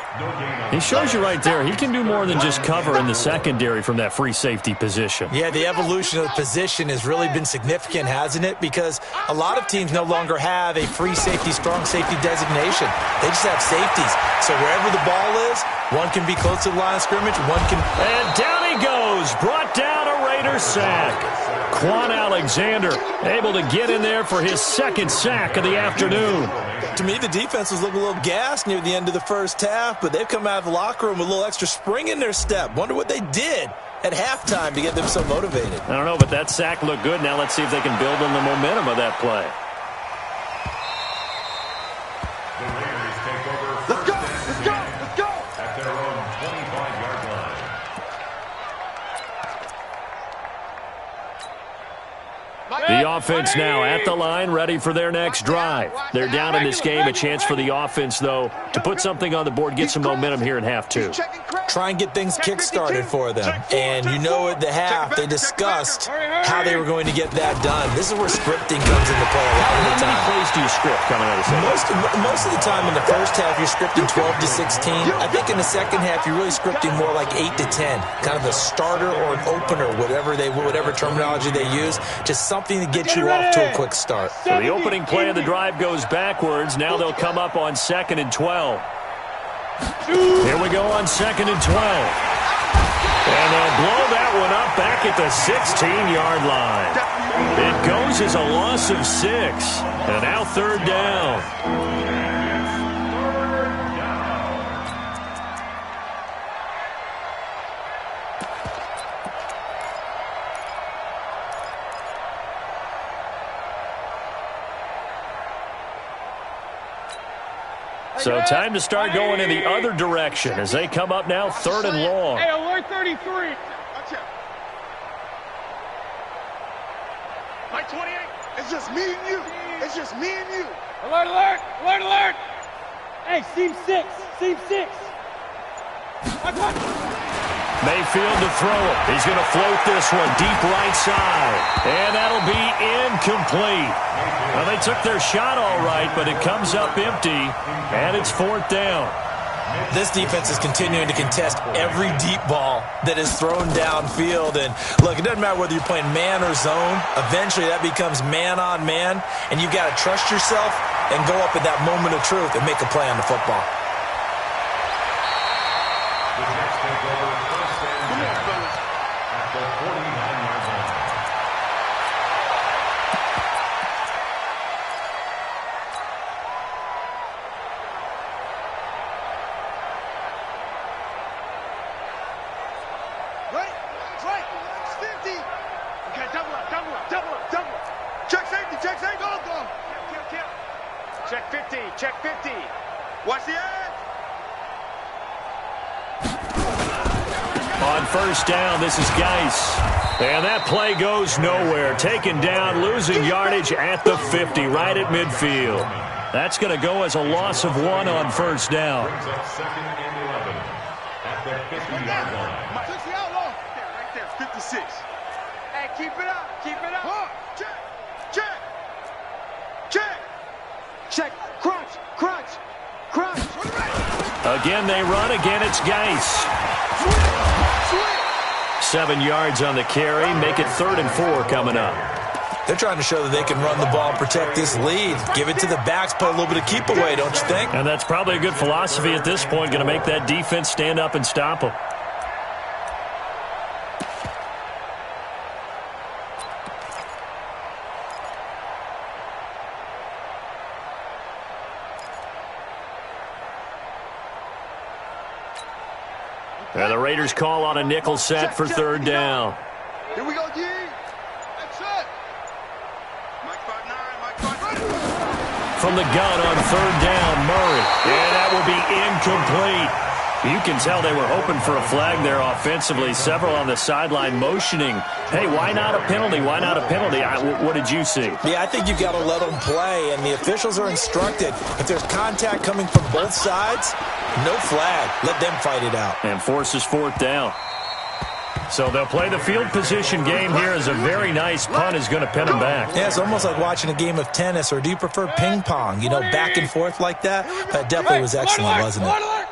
He shows you right there, he can do more than just cover in the secondary from that free safety position. Yeah, the evolution of the position has really been significant, hasn't it? Because a lot of teams no longer have a free safety, strong safety designation. They just have safeties. So wherever the ball is, one can be close to the line of scrimmage, one can... And down he goes, brought down a Raider sack. Quan Alexander able to get in there for his second sack of the afternoon. To me, the defense was looking a little gassed near the end of the first half, but they've come out of the locker room with a little extra spring in their step. Wonder what they did at halftime to get them so motivated. I don't know, but that sack looked good. Now let's see if they can build on the momentum of that play. The Raiders take over. Let's go! At their own 25-yard line. The offense now at the line, ready for their next drive. They're down in this game. A chance for the offense, though, to put something on the board, get some momentum here in half two. Try and get things kick-started for them. And you know at the half, they discussed how they were going to get that done. This is where scripting comes into play a lot of the time. How many plays do you script coming out of the second? Most of the time in the first half, you're scripting 12 to 16. I think in the second half, you're really scripting more like 8 to 10. Kind of a starter or an opener, whatever terminology they use. Just something to get you off to a quick start. So the opening play of the drive goes backwards. Now they'll come up on 2nd and 12. Here we go on 2nd and 12. And they'll blow that one up back at the 16-yard line. It goes as a loss of 6. And now 3rd down. So time to start going in the other direction as they come up now 3rd and long. Hey, alert 33. Mike 28. It's just me and you. Alert. Hey, seam 6. Mayfield to throw it. He's going to float this one deep right side. And that'll be incomplete. Well, they took their shot all right, but it comes up empty, and it's 4th down. This defense is continuing to contest every deep ball that is thrown downfield. And, look, it doesn't matter whether you're playing man or zone. Eventually, that becomes man-on-man, and you've got to trust yourself and go up at that moment of truth and make a play on the football. The Jets take over 1st and 10 at the 49-yard line. Right. It's 50. Okay, double up. Check safety. Go. Kill. Check 50. Watch the edge. On first down. This is Geis. And that play goes nowhere. Taken down, losing yardage at the 50, right at midfield. That's going to go as a loss of 1 on first down. Brings up 2nd and 11 at the 50-yard line. Right there, 56. Hey, keep it up, keep it up. Check, check, check, check, crunch, crunch, crunch. Again, they run. Again, it's Geis. 7 yards on the carry. Make it 3rd and 4 coming up. They're trying to show that they can run the ball and protect this lead. Give it to the backs, play a little bit of keep away, don't you think? And that's probably a good philosophy at this point. Going to make that defense stand up and stop them. And the Raiders call on a nickel set for 3rd down. Here we go, D. That's it. Mike 5'9", Mike 5'9". From the gun on 3rd down, Murray. And that will be incomplete. You can tell they were hoping for a flag there offensively. Several on the sideline motioning, hey, why not a penalty? Why not a penalty? What did you see? Yeah, I think you've got to let them play, and the officials are instructed. If there's contact coming from both sides, no flag. Let them fight it out. And forces 4th down. So they'll play the field position game here as a very nice punt is going to pin them back. Yeah, it's almost like watching a game of tennis, or do you prefer ping pong? You know, back and forth like that? That definitely was excellent, wasn't it?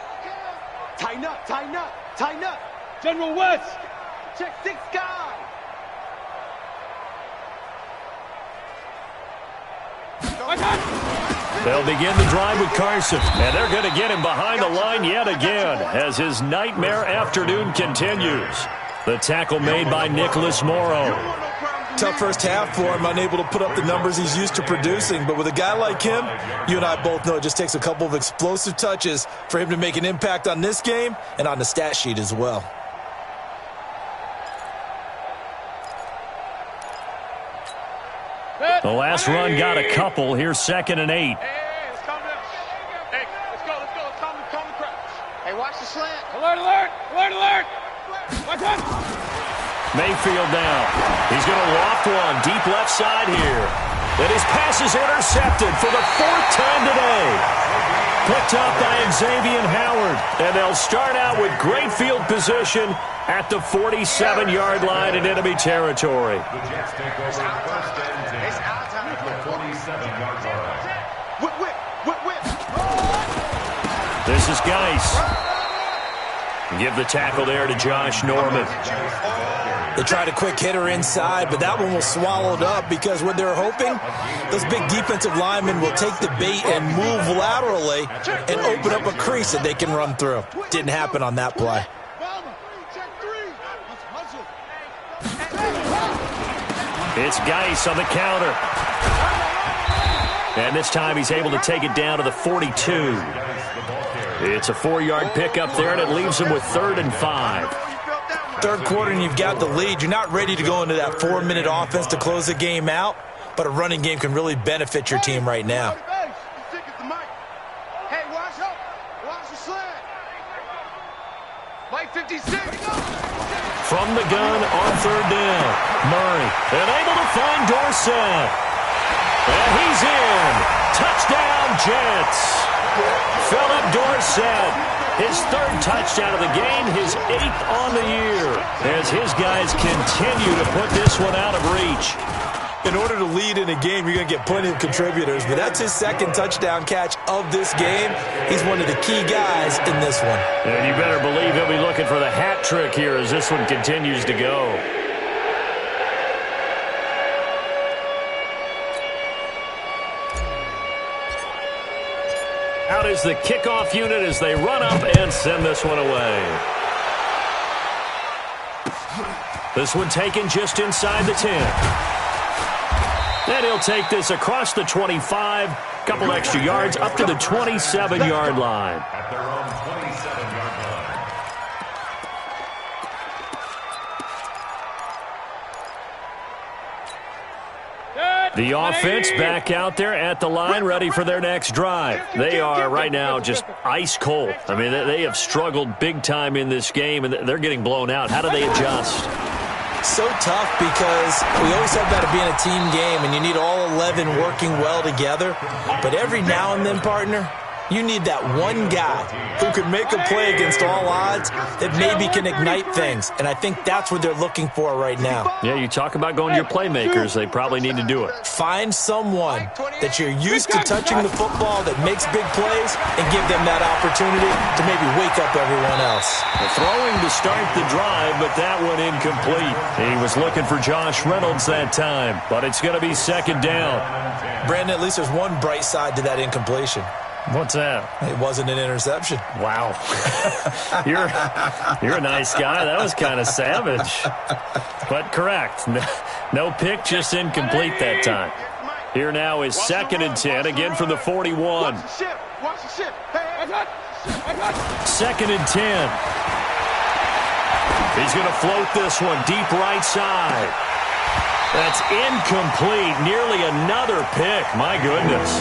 Tighten up, tighten up, tighten up. General West. Check 6 guy. They'll begin the drive with Carson, and they're going to get him behind the line yet again as his nightmare afternoon continues. The tackle made by Nicholas Morrow. Tough first half for him, unable to put up the numbers he's used to producing. But with a guy like him, you and I both know it just takes a couple of explosive touches for him to make an impact on this game and on the stat sheet as well. The last run got a couple. Here's 2nd and 8. Hey, let's calm down. Hey, let's go. Let's calm the crowd. Hey, watch the slant. Alert, alert, alert, alert. Watch out. Mayfield now. He's going to loft one deep left side here. And his pass is intercepted for the 4th time today. Picked up by Xavier Howard. And they'll start out with great field position at the 47-yard line in enemy territory. The Jets take over 1st and 10 at the 47-yard line. Whip. This is Geis. Give the tackle there to Josh Norman. They tried a quick hitter inside, but that one was swallowed up because what they're hoping, those big defensive linemen will take the bait and move laterally and open up a crease that they can run through. Didn't happen on that play. It's Geis on the counter. And this time he's able to take it down to the 42. It's a 4-yard pickup there, and it leaves him with 3rd and 5. Third quarter and you've got the lead. You're not ready to go into that 4-minute offense to close the game out, but a running game can really benefit your team right now. Hey, watch out. Watch the slant. Mike 56. From the gun on 3rd down. Murray, and able to find Dorsett. And he's in. Touchdown, Jets. Philip Dorsett. His 3rd touchdown of the game, his 8th on the year, as his guys continue to put this one out of reach. In order to lead in a game, you're going to get plenty of contributors, but that's his 2nd touchdown catch of this game. He's one of the key guys in this one. And you better believe he'll be looking for the hat trick here as this one continues to go. Out is the kickoff unit as they run up and send this one away. This one taken just inside the 10. And he'll take this across the 25, couple extra yards up to the 27-yard line. At their own 27-yard line. Good. The offense back out there at the line, ready for their next drive. They are right now just ice cold. I mean, they have struggled big time in this game, and they're getting blown out. How do they adjust? So tough because we always have that to be in a team game, and you need all 11 working well together. But every now and then, partner, you need that one guy who can make a play against all odds that maybe can ignite things. And I think that's what they're looking for right now. Yeah, you talk about going to your playmakers. They probably need to do it. Find someone that you're used to touching the football that makes big plays and give them that opportunity to maybe wake up everyone else. Throwing to start the drive, but that one incomplete. He was looking for Josh Reynolds that time, but it's going to be second down. Brandon, at least there's one bright side to that incompletion. What's that? It wasn't an interception. Wow. You're a nice guy. That was kind of savage. But correct. No pick, just incomplete that time. Here now is 2nd and 10, again from the 41. 2nd and 10. He's going to float this one deep right side. That's incomplete. Nearly another pick. My goodness.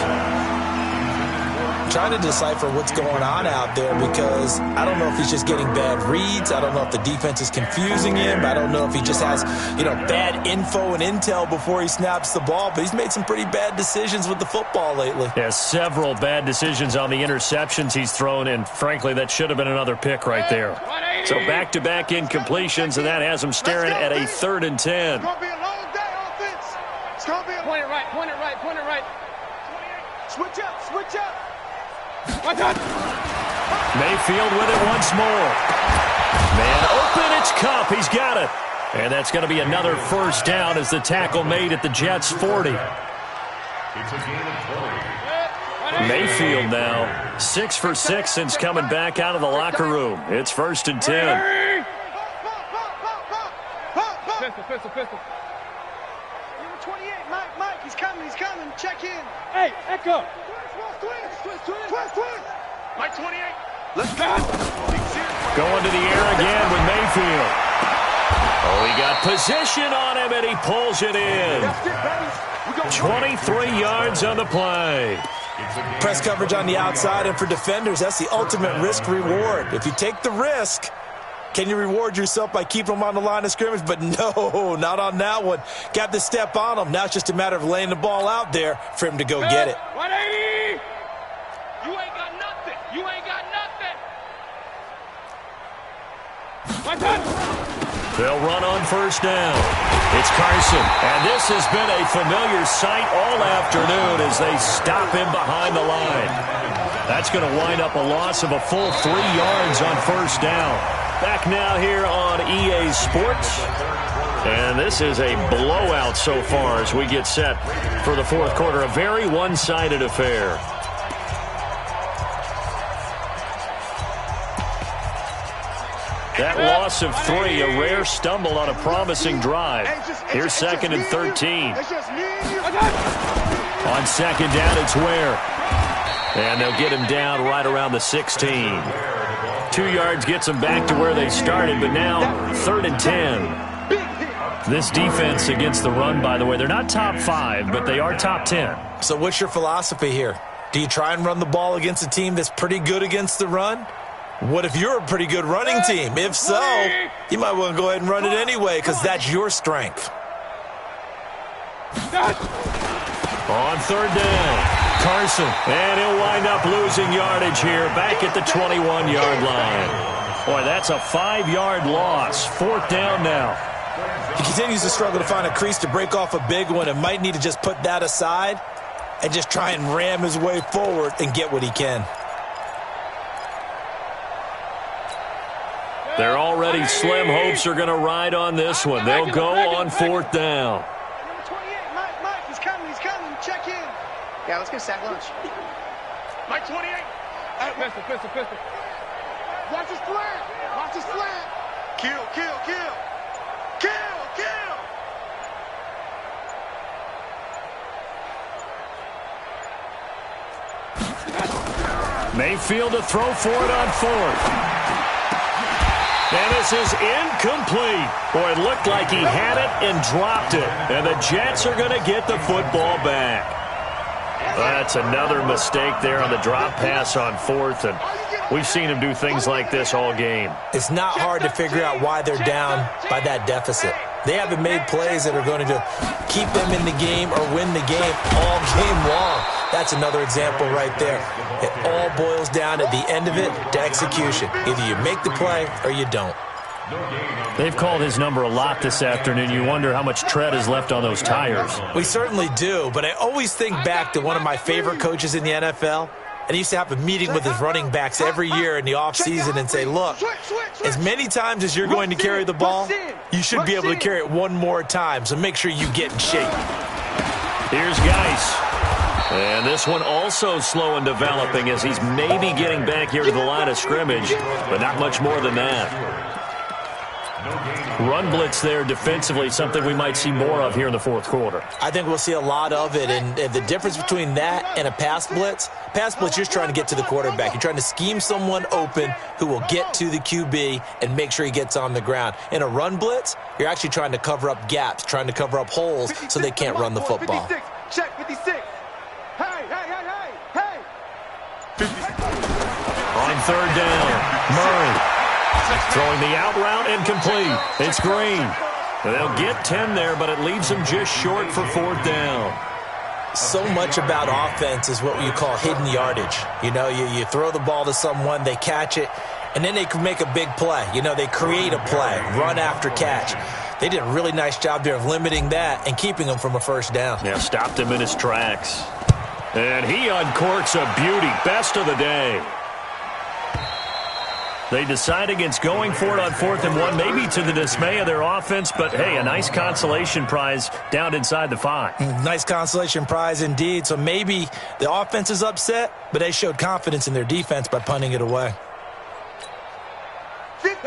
Trying to decipher what's going on out there because I don't know if he's just getting bad reads. I don't know if the defense is confusing him. I don't know if he just has, bad info and intel before he snaps the ball. But he's made some pretty bad decisions with the football lately. Yeah, several bad decisions on the interceptions he's thrown, and frankly, that should have been another pick right there. So back-to-back incompletions, and that has him staring at a 3rd and 10. It's going to be a long day, offense. It's going to be a Point it right. Switch up. Mayfield with it once more. Man open, it's Kupp. He's got it. And that's going to be another first down as the tackle made at the Jets' 40. Mayfield now 6 for 6 since coming back out of the locker room. It's 1st and 10. Pistol. Number 28, Mike, he's coming. Check in. Hey, Echo. Twist. Mike 28. Let's go. Going to the air again with Mayfield. Oh, he got position on him, and he pulls it in. 23 yards on the play. Press coverage on the outside, and for defenders, that's the ultimate risk-reward. If you take the risk, can you reward yourself by keeping them on the line of scrimmage? But no, not on that one. Got the step on him. Now it's just a matter of laying the ball out there for him to go get it. 180! You ain't got nothing. They'll run on first down. It's Carson, and this has been a familiar sight all afternoon as they stop him behind the line. That's going to wind up a loss of a full 3 yards on first down. Back now here on EA Sports. And this is a blowout so far as we get set for the fourth quarter. A very one-sided affair. That loss of 3, a rare stumble on a promising drive. Here's 2nd and 13. On second down, it's Ware. And they'll get him down right around the 16. 2 yards gets them back to where they started, but now 3rd and 10. This defense against the run, by the way, they're not top 5, but they are top 10. So what's your philosophy here? Do you try and run the ball against a team that's pretty good against the run? What if you're a pretty good running team? If so, you might want to go ahead and run it anyway because that's your strength. On 3rd down, Carson, and he'll wind up losing yardage here back at the 21-yard line. Boy, that's a 5-yard loss. 4th down now. He continues to struggle to find a crease to break off a big one and might need to just put that aside and just try and ram his way forward and get what he can. They're already slim hopes are going to ride on this one. They'll go on 4th down. Number 28, Mike, he's coming. Check in. Yeah, let's get sack lunch. Mike 28. Pistol. Watch his flat. Kill. Mayfield to throw for it on 4th. And this is incomplete. Boy, it looked like he had it and dropped it. And the Jets are going to get the football back. That's another mistake there on the drop pass on fourth. And we've seen him do things like this all game. It's not hard to figure out why they're down by that deficit. They haven't made plays that are going to keep them in the game or win the game all game long. That's another example right there. It all boils down at the end of it to execution. Either you make the play or you don't. They've called his number a lot this afternoon. You wonder how much tread is left on those tires. We certainly do, but I always think back to one of my favorite coaches in the NFL. And he used to have a meeting with his running backs every year in the offseason and say, look, as many times as you're going to carry the ball, you should be able to carry it one more time, so make sure you get in shape. Here's Geis. And this one also slow in developing as he's maybe getting back here to the line of scrimmage, but not much more than that. Run blitz there defensively, something we might see more of here in the fourth quarter. I think we'll see a lot of it, and the difference between that and a pass blitz, you're just trying to get to the quarterback. You're trying to scheme someone open who will get to the QB and make sure he gets on the ground. In a run blitz, you're actually trying to cover up gaps, trying to cover up holes so they can't run the football. 56. Check 56. Hey. On third down, Murray. Throwing the out route and complete. It's Green. They'll get 10 there, but it leaves them just short for fourth down. So much about offense is what you call hidden yardage. You know, you throw the ball to someone, they catch it, and then they can make a big play. You know, they create a play, run after catch. They did a really nice job there of limiting that and keeping him from a first down. Yeah, stopped him in his tracks. And he uncorks a beauty. Best of the day. They decide against going for it on 4th and 1, maybe to the dismay of their offense, but, hey, a nice consolation prize down inside the 5. Nice consolation prize indeed. So maybe the offense is upset, but they showed confidence in their defense by punting it away.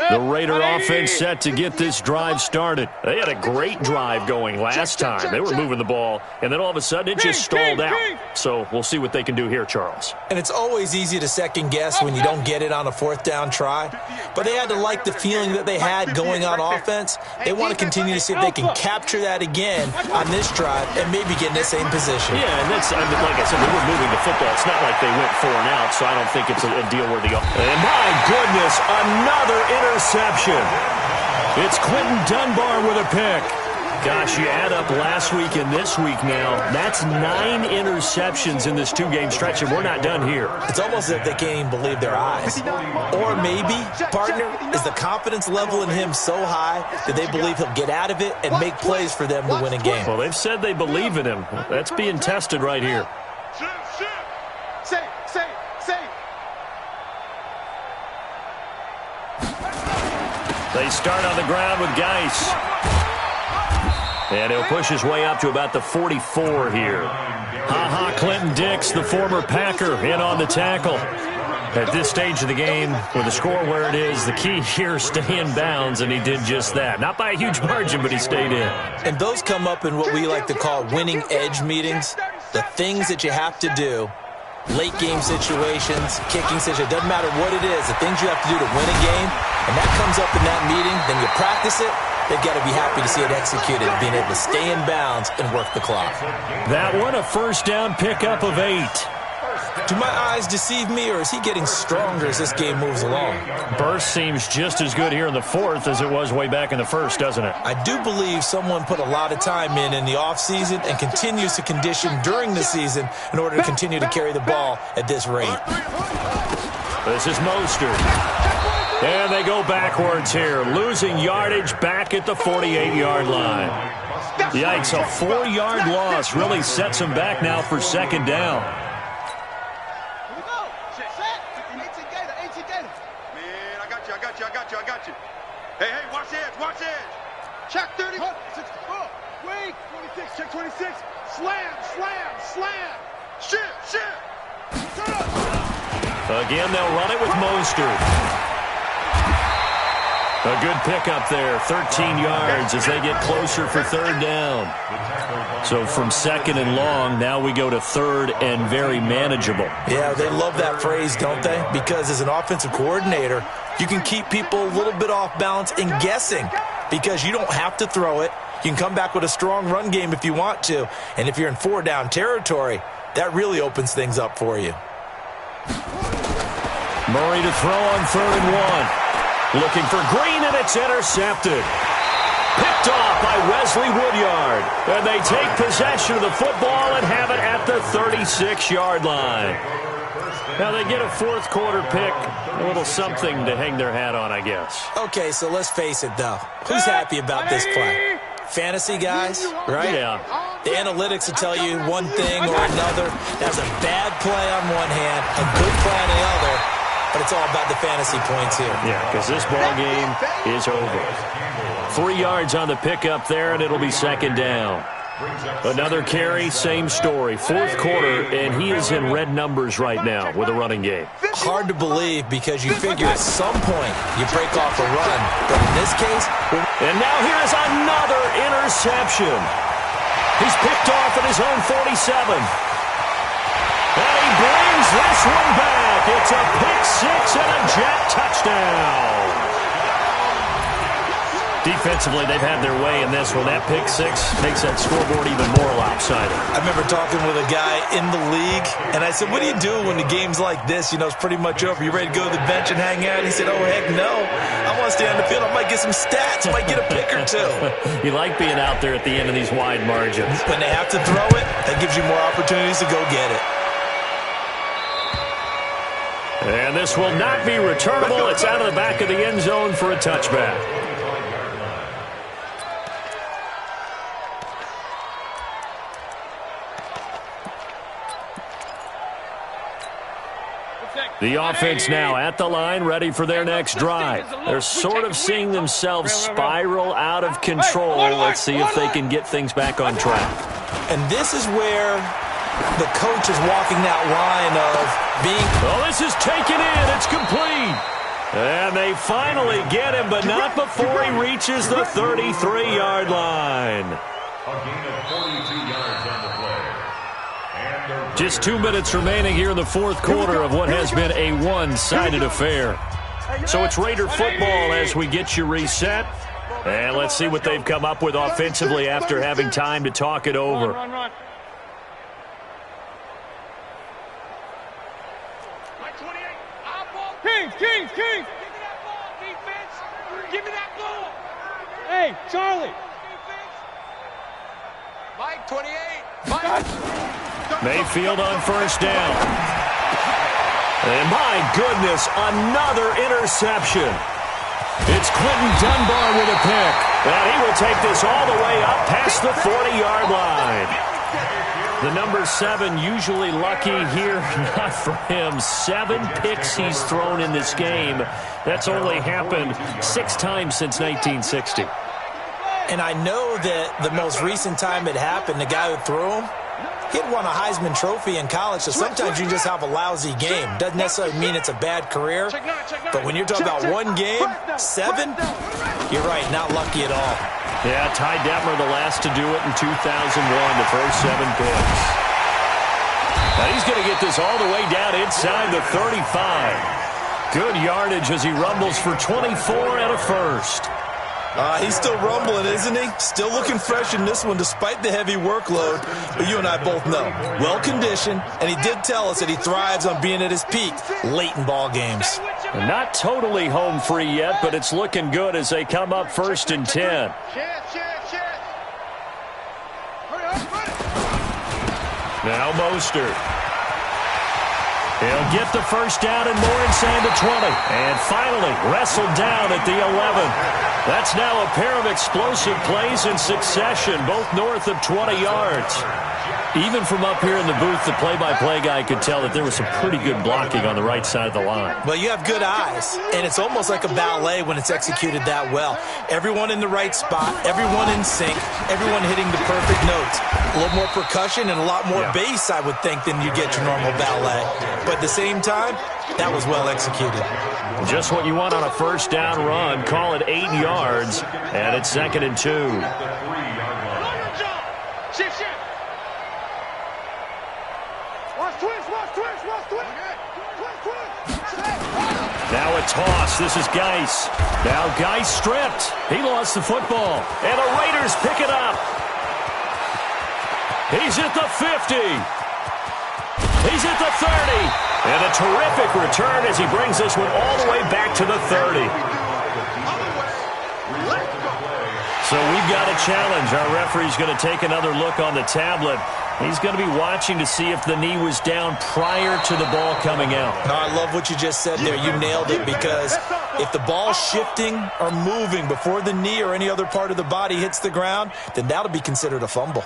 The Raider offense set to get this drive started. They had a great drive going last time. They were moving the ball, and then all of a sudden it just stalled out. So we'll see what they can do here, Charles. And it's always easy to second guess when you don't get it on a fourth down try. But they had to like the feeling that they had going on offense. They want to continue to see if they can capture that again on this drive and maybe get in the same position. Yeah, and that's, like I said, they were moving the football. It's not like they went 4 and out, so I don't think it's a deal where and my goodness, another interception. It's Quentin Dunbar with a pick. Gosh, you add up last week and this week now, that's 9 interceptions in this 2-game stretch, and we're not done here. It's almost as if they can't even believe their eyes. Or maybe, partner, is the confidence level in him so high that they believe he'll get out of it and make plays for them to win a game. Well, they've said they believe in him. That's being tested right here. They start on the ground with Geis. And he'll push his way up to about the 44 here. Clinton Dix, the former Packer, in on the tackle. At this stage of the game, with the score where it is, the key here, stay in bounds, and he did just that. Not by a huge margin, but he stayed in. And those come up in what we like to call winning edge meetings. The things that you have to do. Late game situations, kicking situations, doesn't matter what it is, the things you have to do to win a game, and that comes up in that meeting, then you practice it, they've got to be happy to see it executed, being able to stay in bounds and work the clock. That one, a first down pickup of 8. Do my eyes deceive me, or is he getting stronger as this game moves along? Burst seems just as good here in the 4th as it was way back in the 1st, doesn't it? I do believe someone put a lot of time in the offseason and continues to condition during the season in order to continue to carry the ball at this rate. This is Mostert. And they go backwards here, losing yardage back at the 48-yard line. Yikes, a 4-yard loss really sets them back now for second down. I got you. Hey, watch edge. Check 30. 64. Wait, 26. Check 26. Slam. Shit. Again, they'll run it with Mostert. A good pickup there, 13 yards as they get closer for third down. So from second and long, now we go to third and very manageable. Yeah, they love that phrase, don't they? Because as an offensive coordinator, you can keep people a little bit off balance and guessing because you don't have to throw it. You can come back with a strong run game if you want to. And if you're in 4-down territory, that really opens things up for you. Murray to throw on 3rd and 1. Looking for Green, and it's intercepted. Picked off by Wesley Woodyard. And they take possession of the football and have it at the 36-yard line. Now they get a fourth quarter pick. A little something to hang their hat on, I guess. Okay, so let's face it, though. Who's happy about this play? Fantasy guys, right? Yeah. The analytics will tell you one thing or another. That's a bad play on one hand, a good play on the other, but it's all about the fantasy points here. Yeah, because this ball game is over. 3 yards on the pickup there, and it'll be second down. Another carry, same story. Fourth quarter, and he is in red numbers right now with a running game. Hard to believe because you figure at some point you break off a run. But in this case... And now here's another interception. He's picked off at his own 47. And he brings this one back. It's a pick six and a Jet touchdown. Defensively, they've had their way in this one. That pick six makes that scoreboard even more lopsided. I remember talking with a guy in the league, and I said, what do you do when the game's like this? You know, it's pretty much over. You ready to go to the bench and hang out? He said, oh, heck no. I want to stay on the field. I might get some stats. I might get a pick or two. You like being out there at the end of these wide margins. When they have to throw it, that gives you more opportunities to go get it. And this will not be returnable. It's out of the back of the end zone for a touchback. The offense now at the line, ready for their next drive. They're sort of seeing themselves spiral out of control. Let's see if they can get things back on track. And this is where the coach is walking that line of being... Oh, this is taken in. It's complete. And they finally get him, but not before he reaches the 33-yard line. A gain of 42 yards on the play. Just 2 minutes remaining here in the fourth quarter of what has been a one-sided affair. So it's Raider football as we get you reset. And let's see what they've come up with offensively after having time to talk it over. Run. Kings! Give me that ball, defense! Give me that ball! Hey, Charlie! Mike, 28! Mike! Mayfield on first down. And my goodness, another interception. It's Quentin Dunbar with a pick. And he will take this all the way up past the 40-yard line. The number 7 usually lucky here, not for him. 7 picks he's thrown in this game. That's only happened 6 times since 1960. And I know that the most recent time it happened, the guy who threw him, he had won a Heisman Trophy in college, so sometimes you just have a lousy game. Doesn't necessarily mean it's a bad career, but when you're talking about one game, 7, you're right, not lucky at all. Yeah, Ty Detmer, the last to do it in 2001, the first 7 picks. Now he's going to get this all the way down inside the 35. Good yardage as he rumbles for 24 and a first. He's still rumbling, isn't he? Still looking fresh in this one despite the heavy workload. But you and I both know, well-conditioned, and he did tell us that he thrives on being at his peak late in ball games. Not totally home free yet, but it's looking good as they come up 1st and 10. Now Mostert. He'll get the first down and more inside the 20. And finally wrestled down at the 11. That's now a pair of explosive plays in succession, both north of 20 yards. Even from up here in the booth, the play-by-play guy could tell that there was some pretty good blocking on the right side of the line. Well, you have good eyes, and it's almost like a ballet when it's executed that well. Everyone in the right spot, everyone in sync, everyone hitting the perfect notes. A little more percussion and a lot more bass, I would think, than you get your normal ballet. But at the same time, that was well executed. Just what you want on a first down run. Call it 8 yards, and it's 2nd and 2. Now a toss. This is Geis. Now Geis stripped. He lost the football. And the Raiders pick it up. He's at the 50. He's at the 30. And a terrific return as he brings this one all the way back to the 30. So we've got a challenge. Our referee's going to take another look on the tablet. He's going to be watching to see if the knee was down prior to the ball coming out. No, I love what you just said there. You nailed it, because if the ball's shifting or moving before the knee or any other part of the body hits the ground, then that'll be considered a fumble.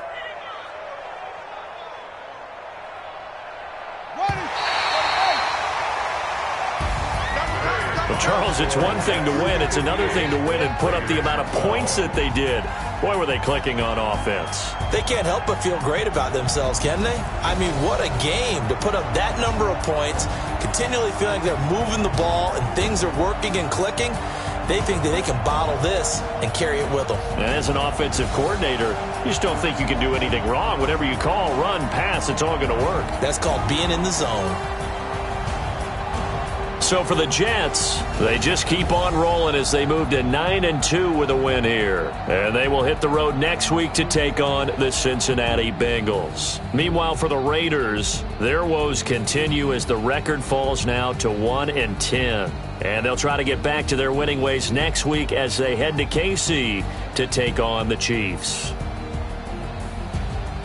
Well, Charles, it's one thing to win. It's another thing to win and put up the amount of points that they did. Boy, were they clicking on offense. They can't help but feel great about themselves, can they? I mean, what a game to put up that number of points, continually feeling like they're moving the ball and things are working and clicking. They think that they can bottle this and carry it with them. And as an offensive coordinator, you just don't think you can do anything wrong. Whatever you call, run, pass, it's all going to work. That's called being in the zone. So for the Jets, they just keep on rolling as they move to 9-2 with a win here. And they will hit the road next week to take on the Cincinnati Bengals. Meanwhile, for the Raiders, their woes continue as the record falls now to 1-10. And they'll try to get back to their winning ways next week as they head to KC to take on the Chiefs.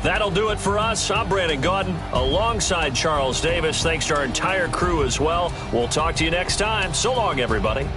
That'll do it for us. I'm Brandon Gaudin alongside Charles Davis. Thanks to our entire crew as well. We'll talk to you next time. So long, everybody.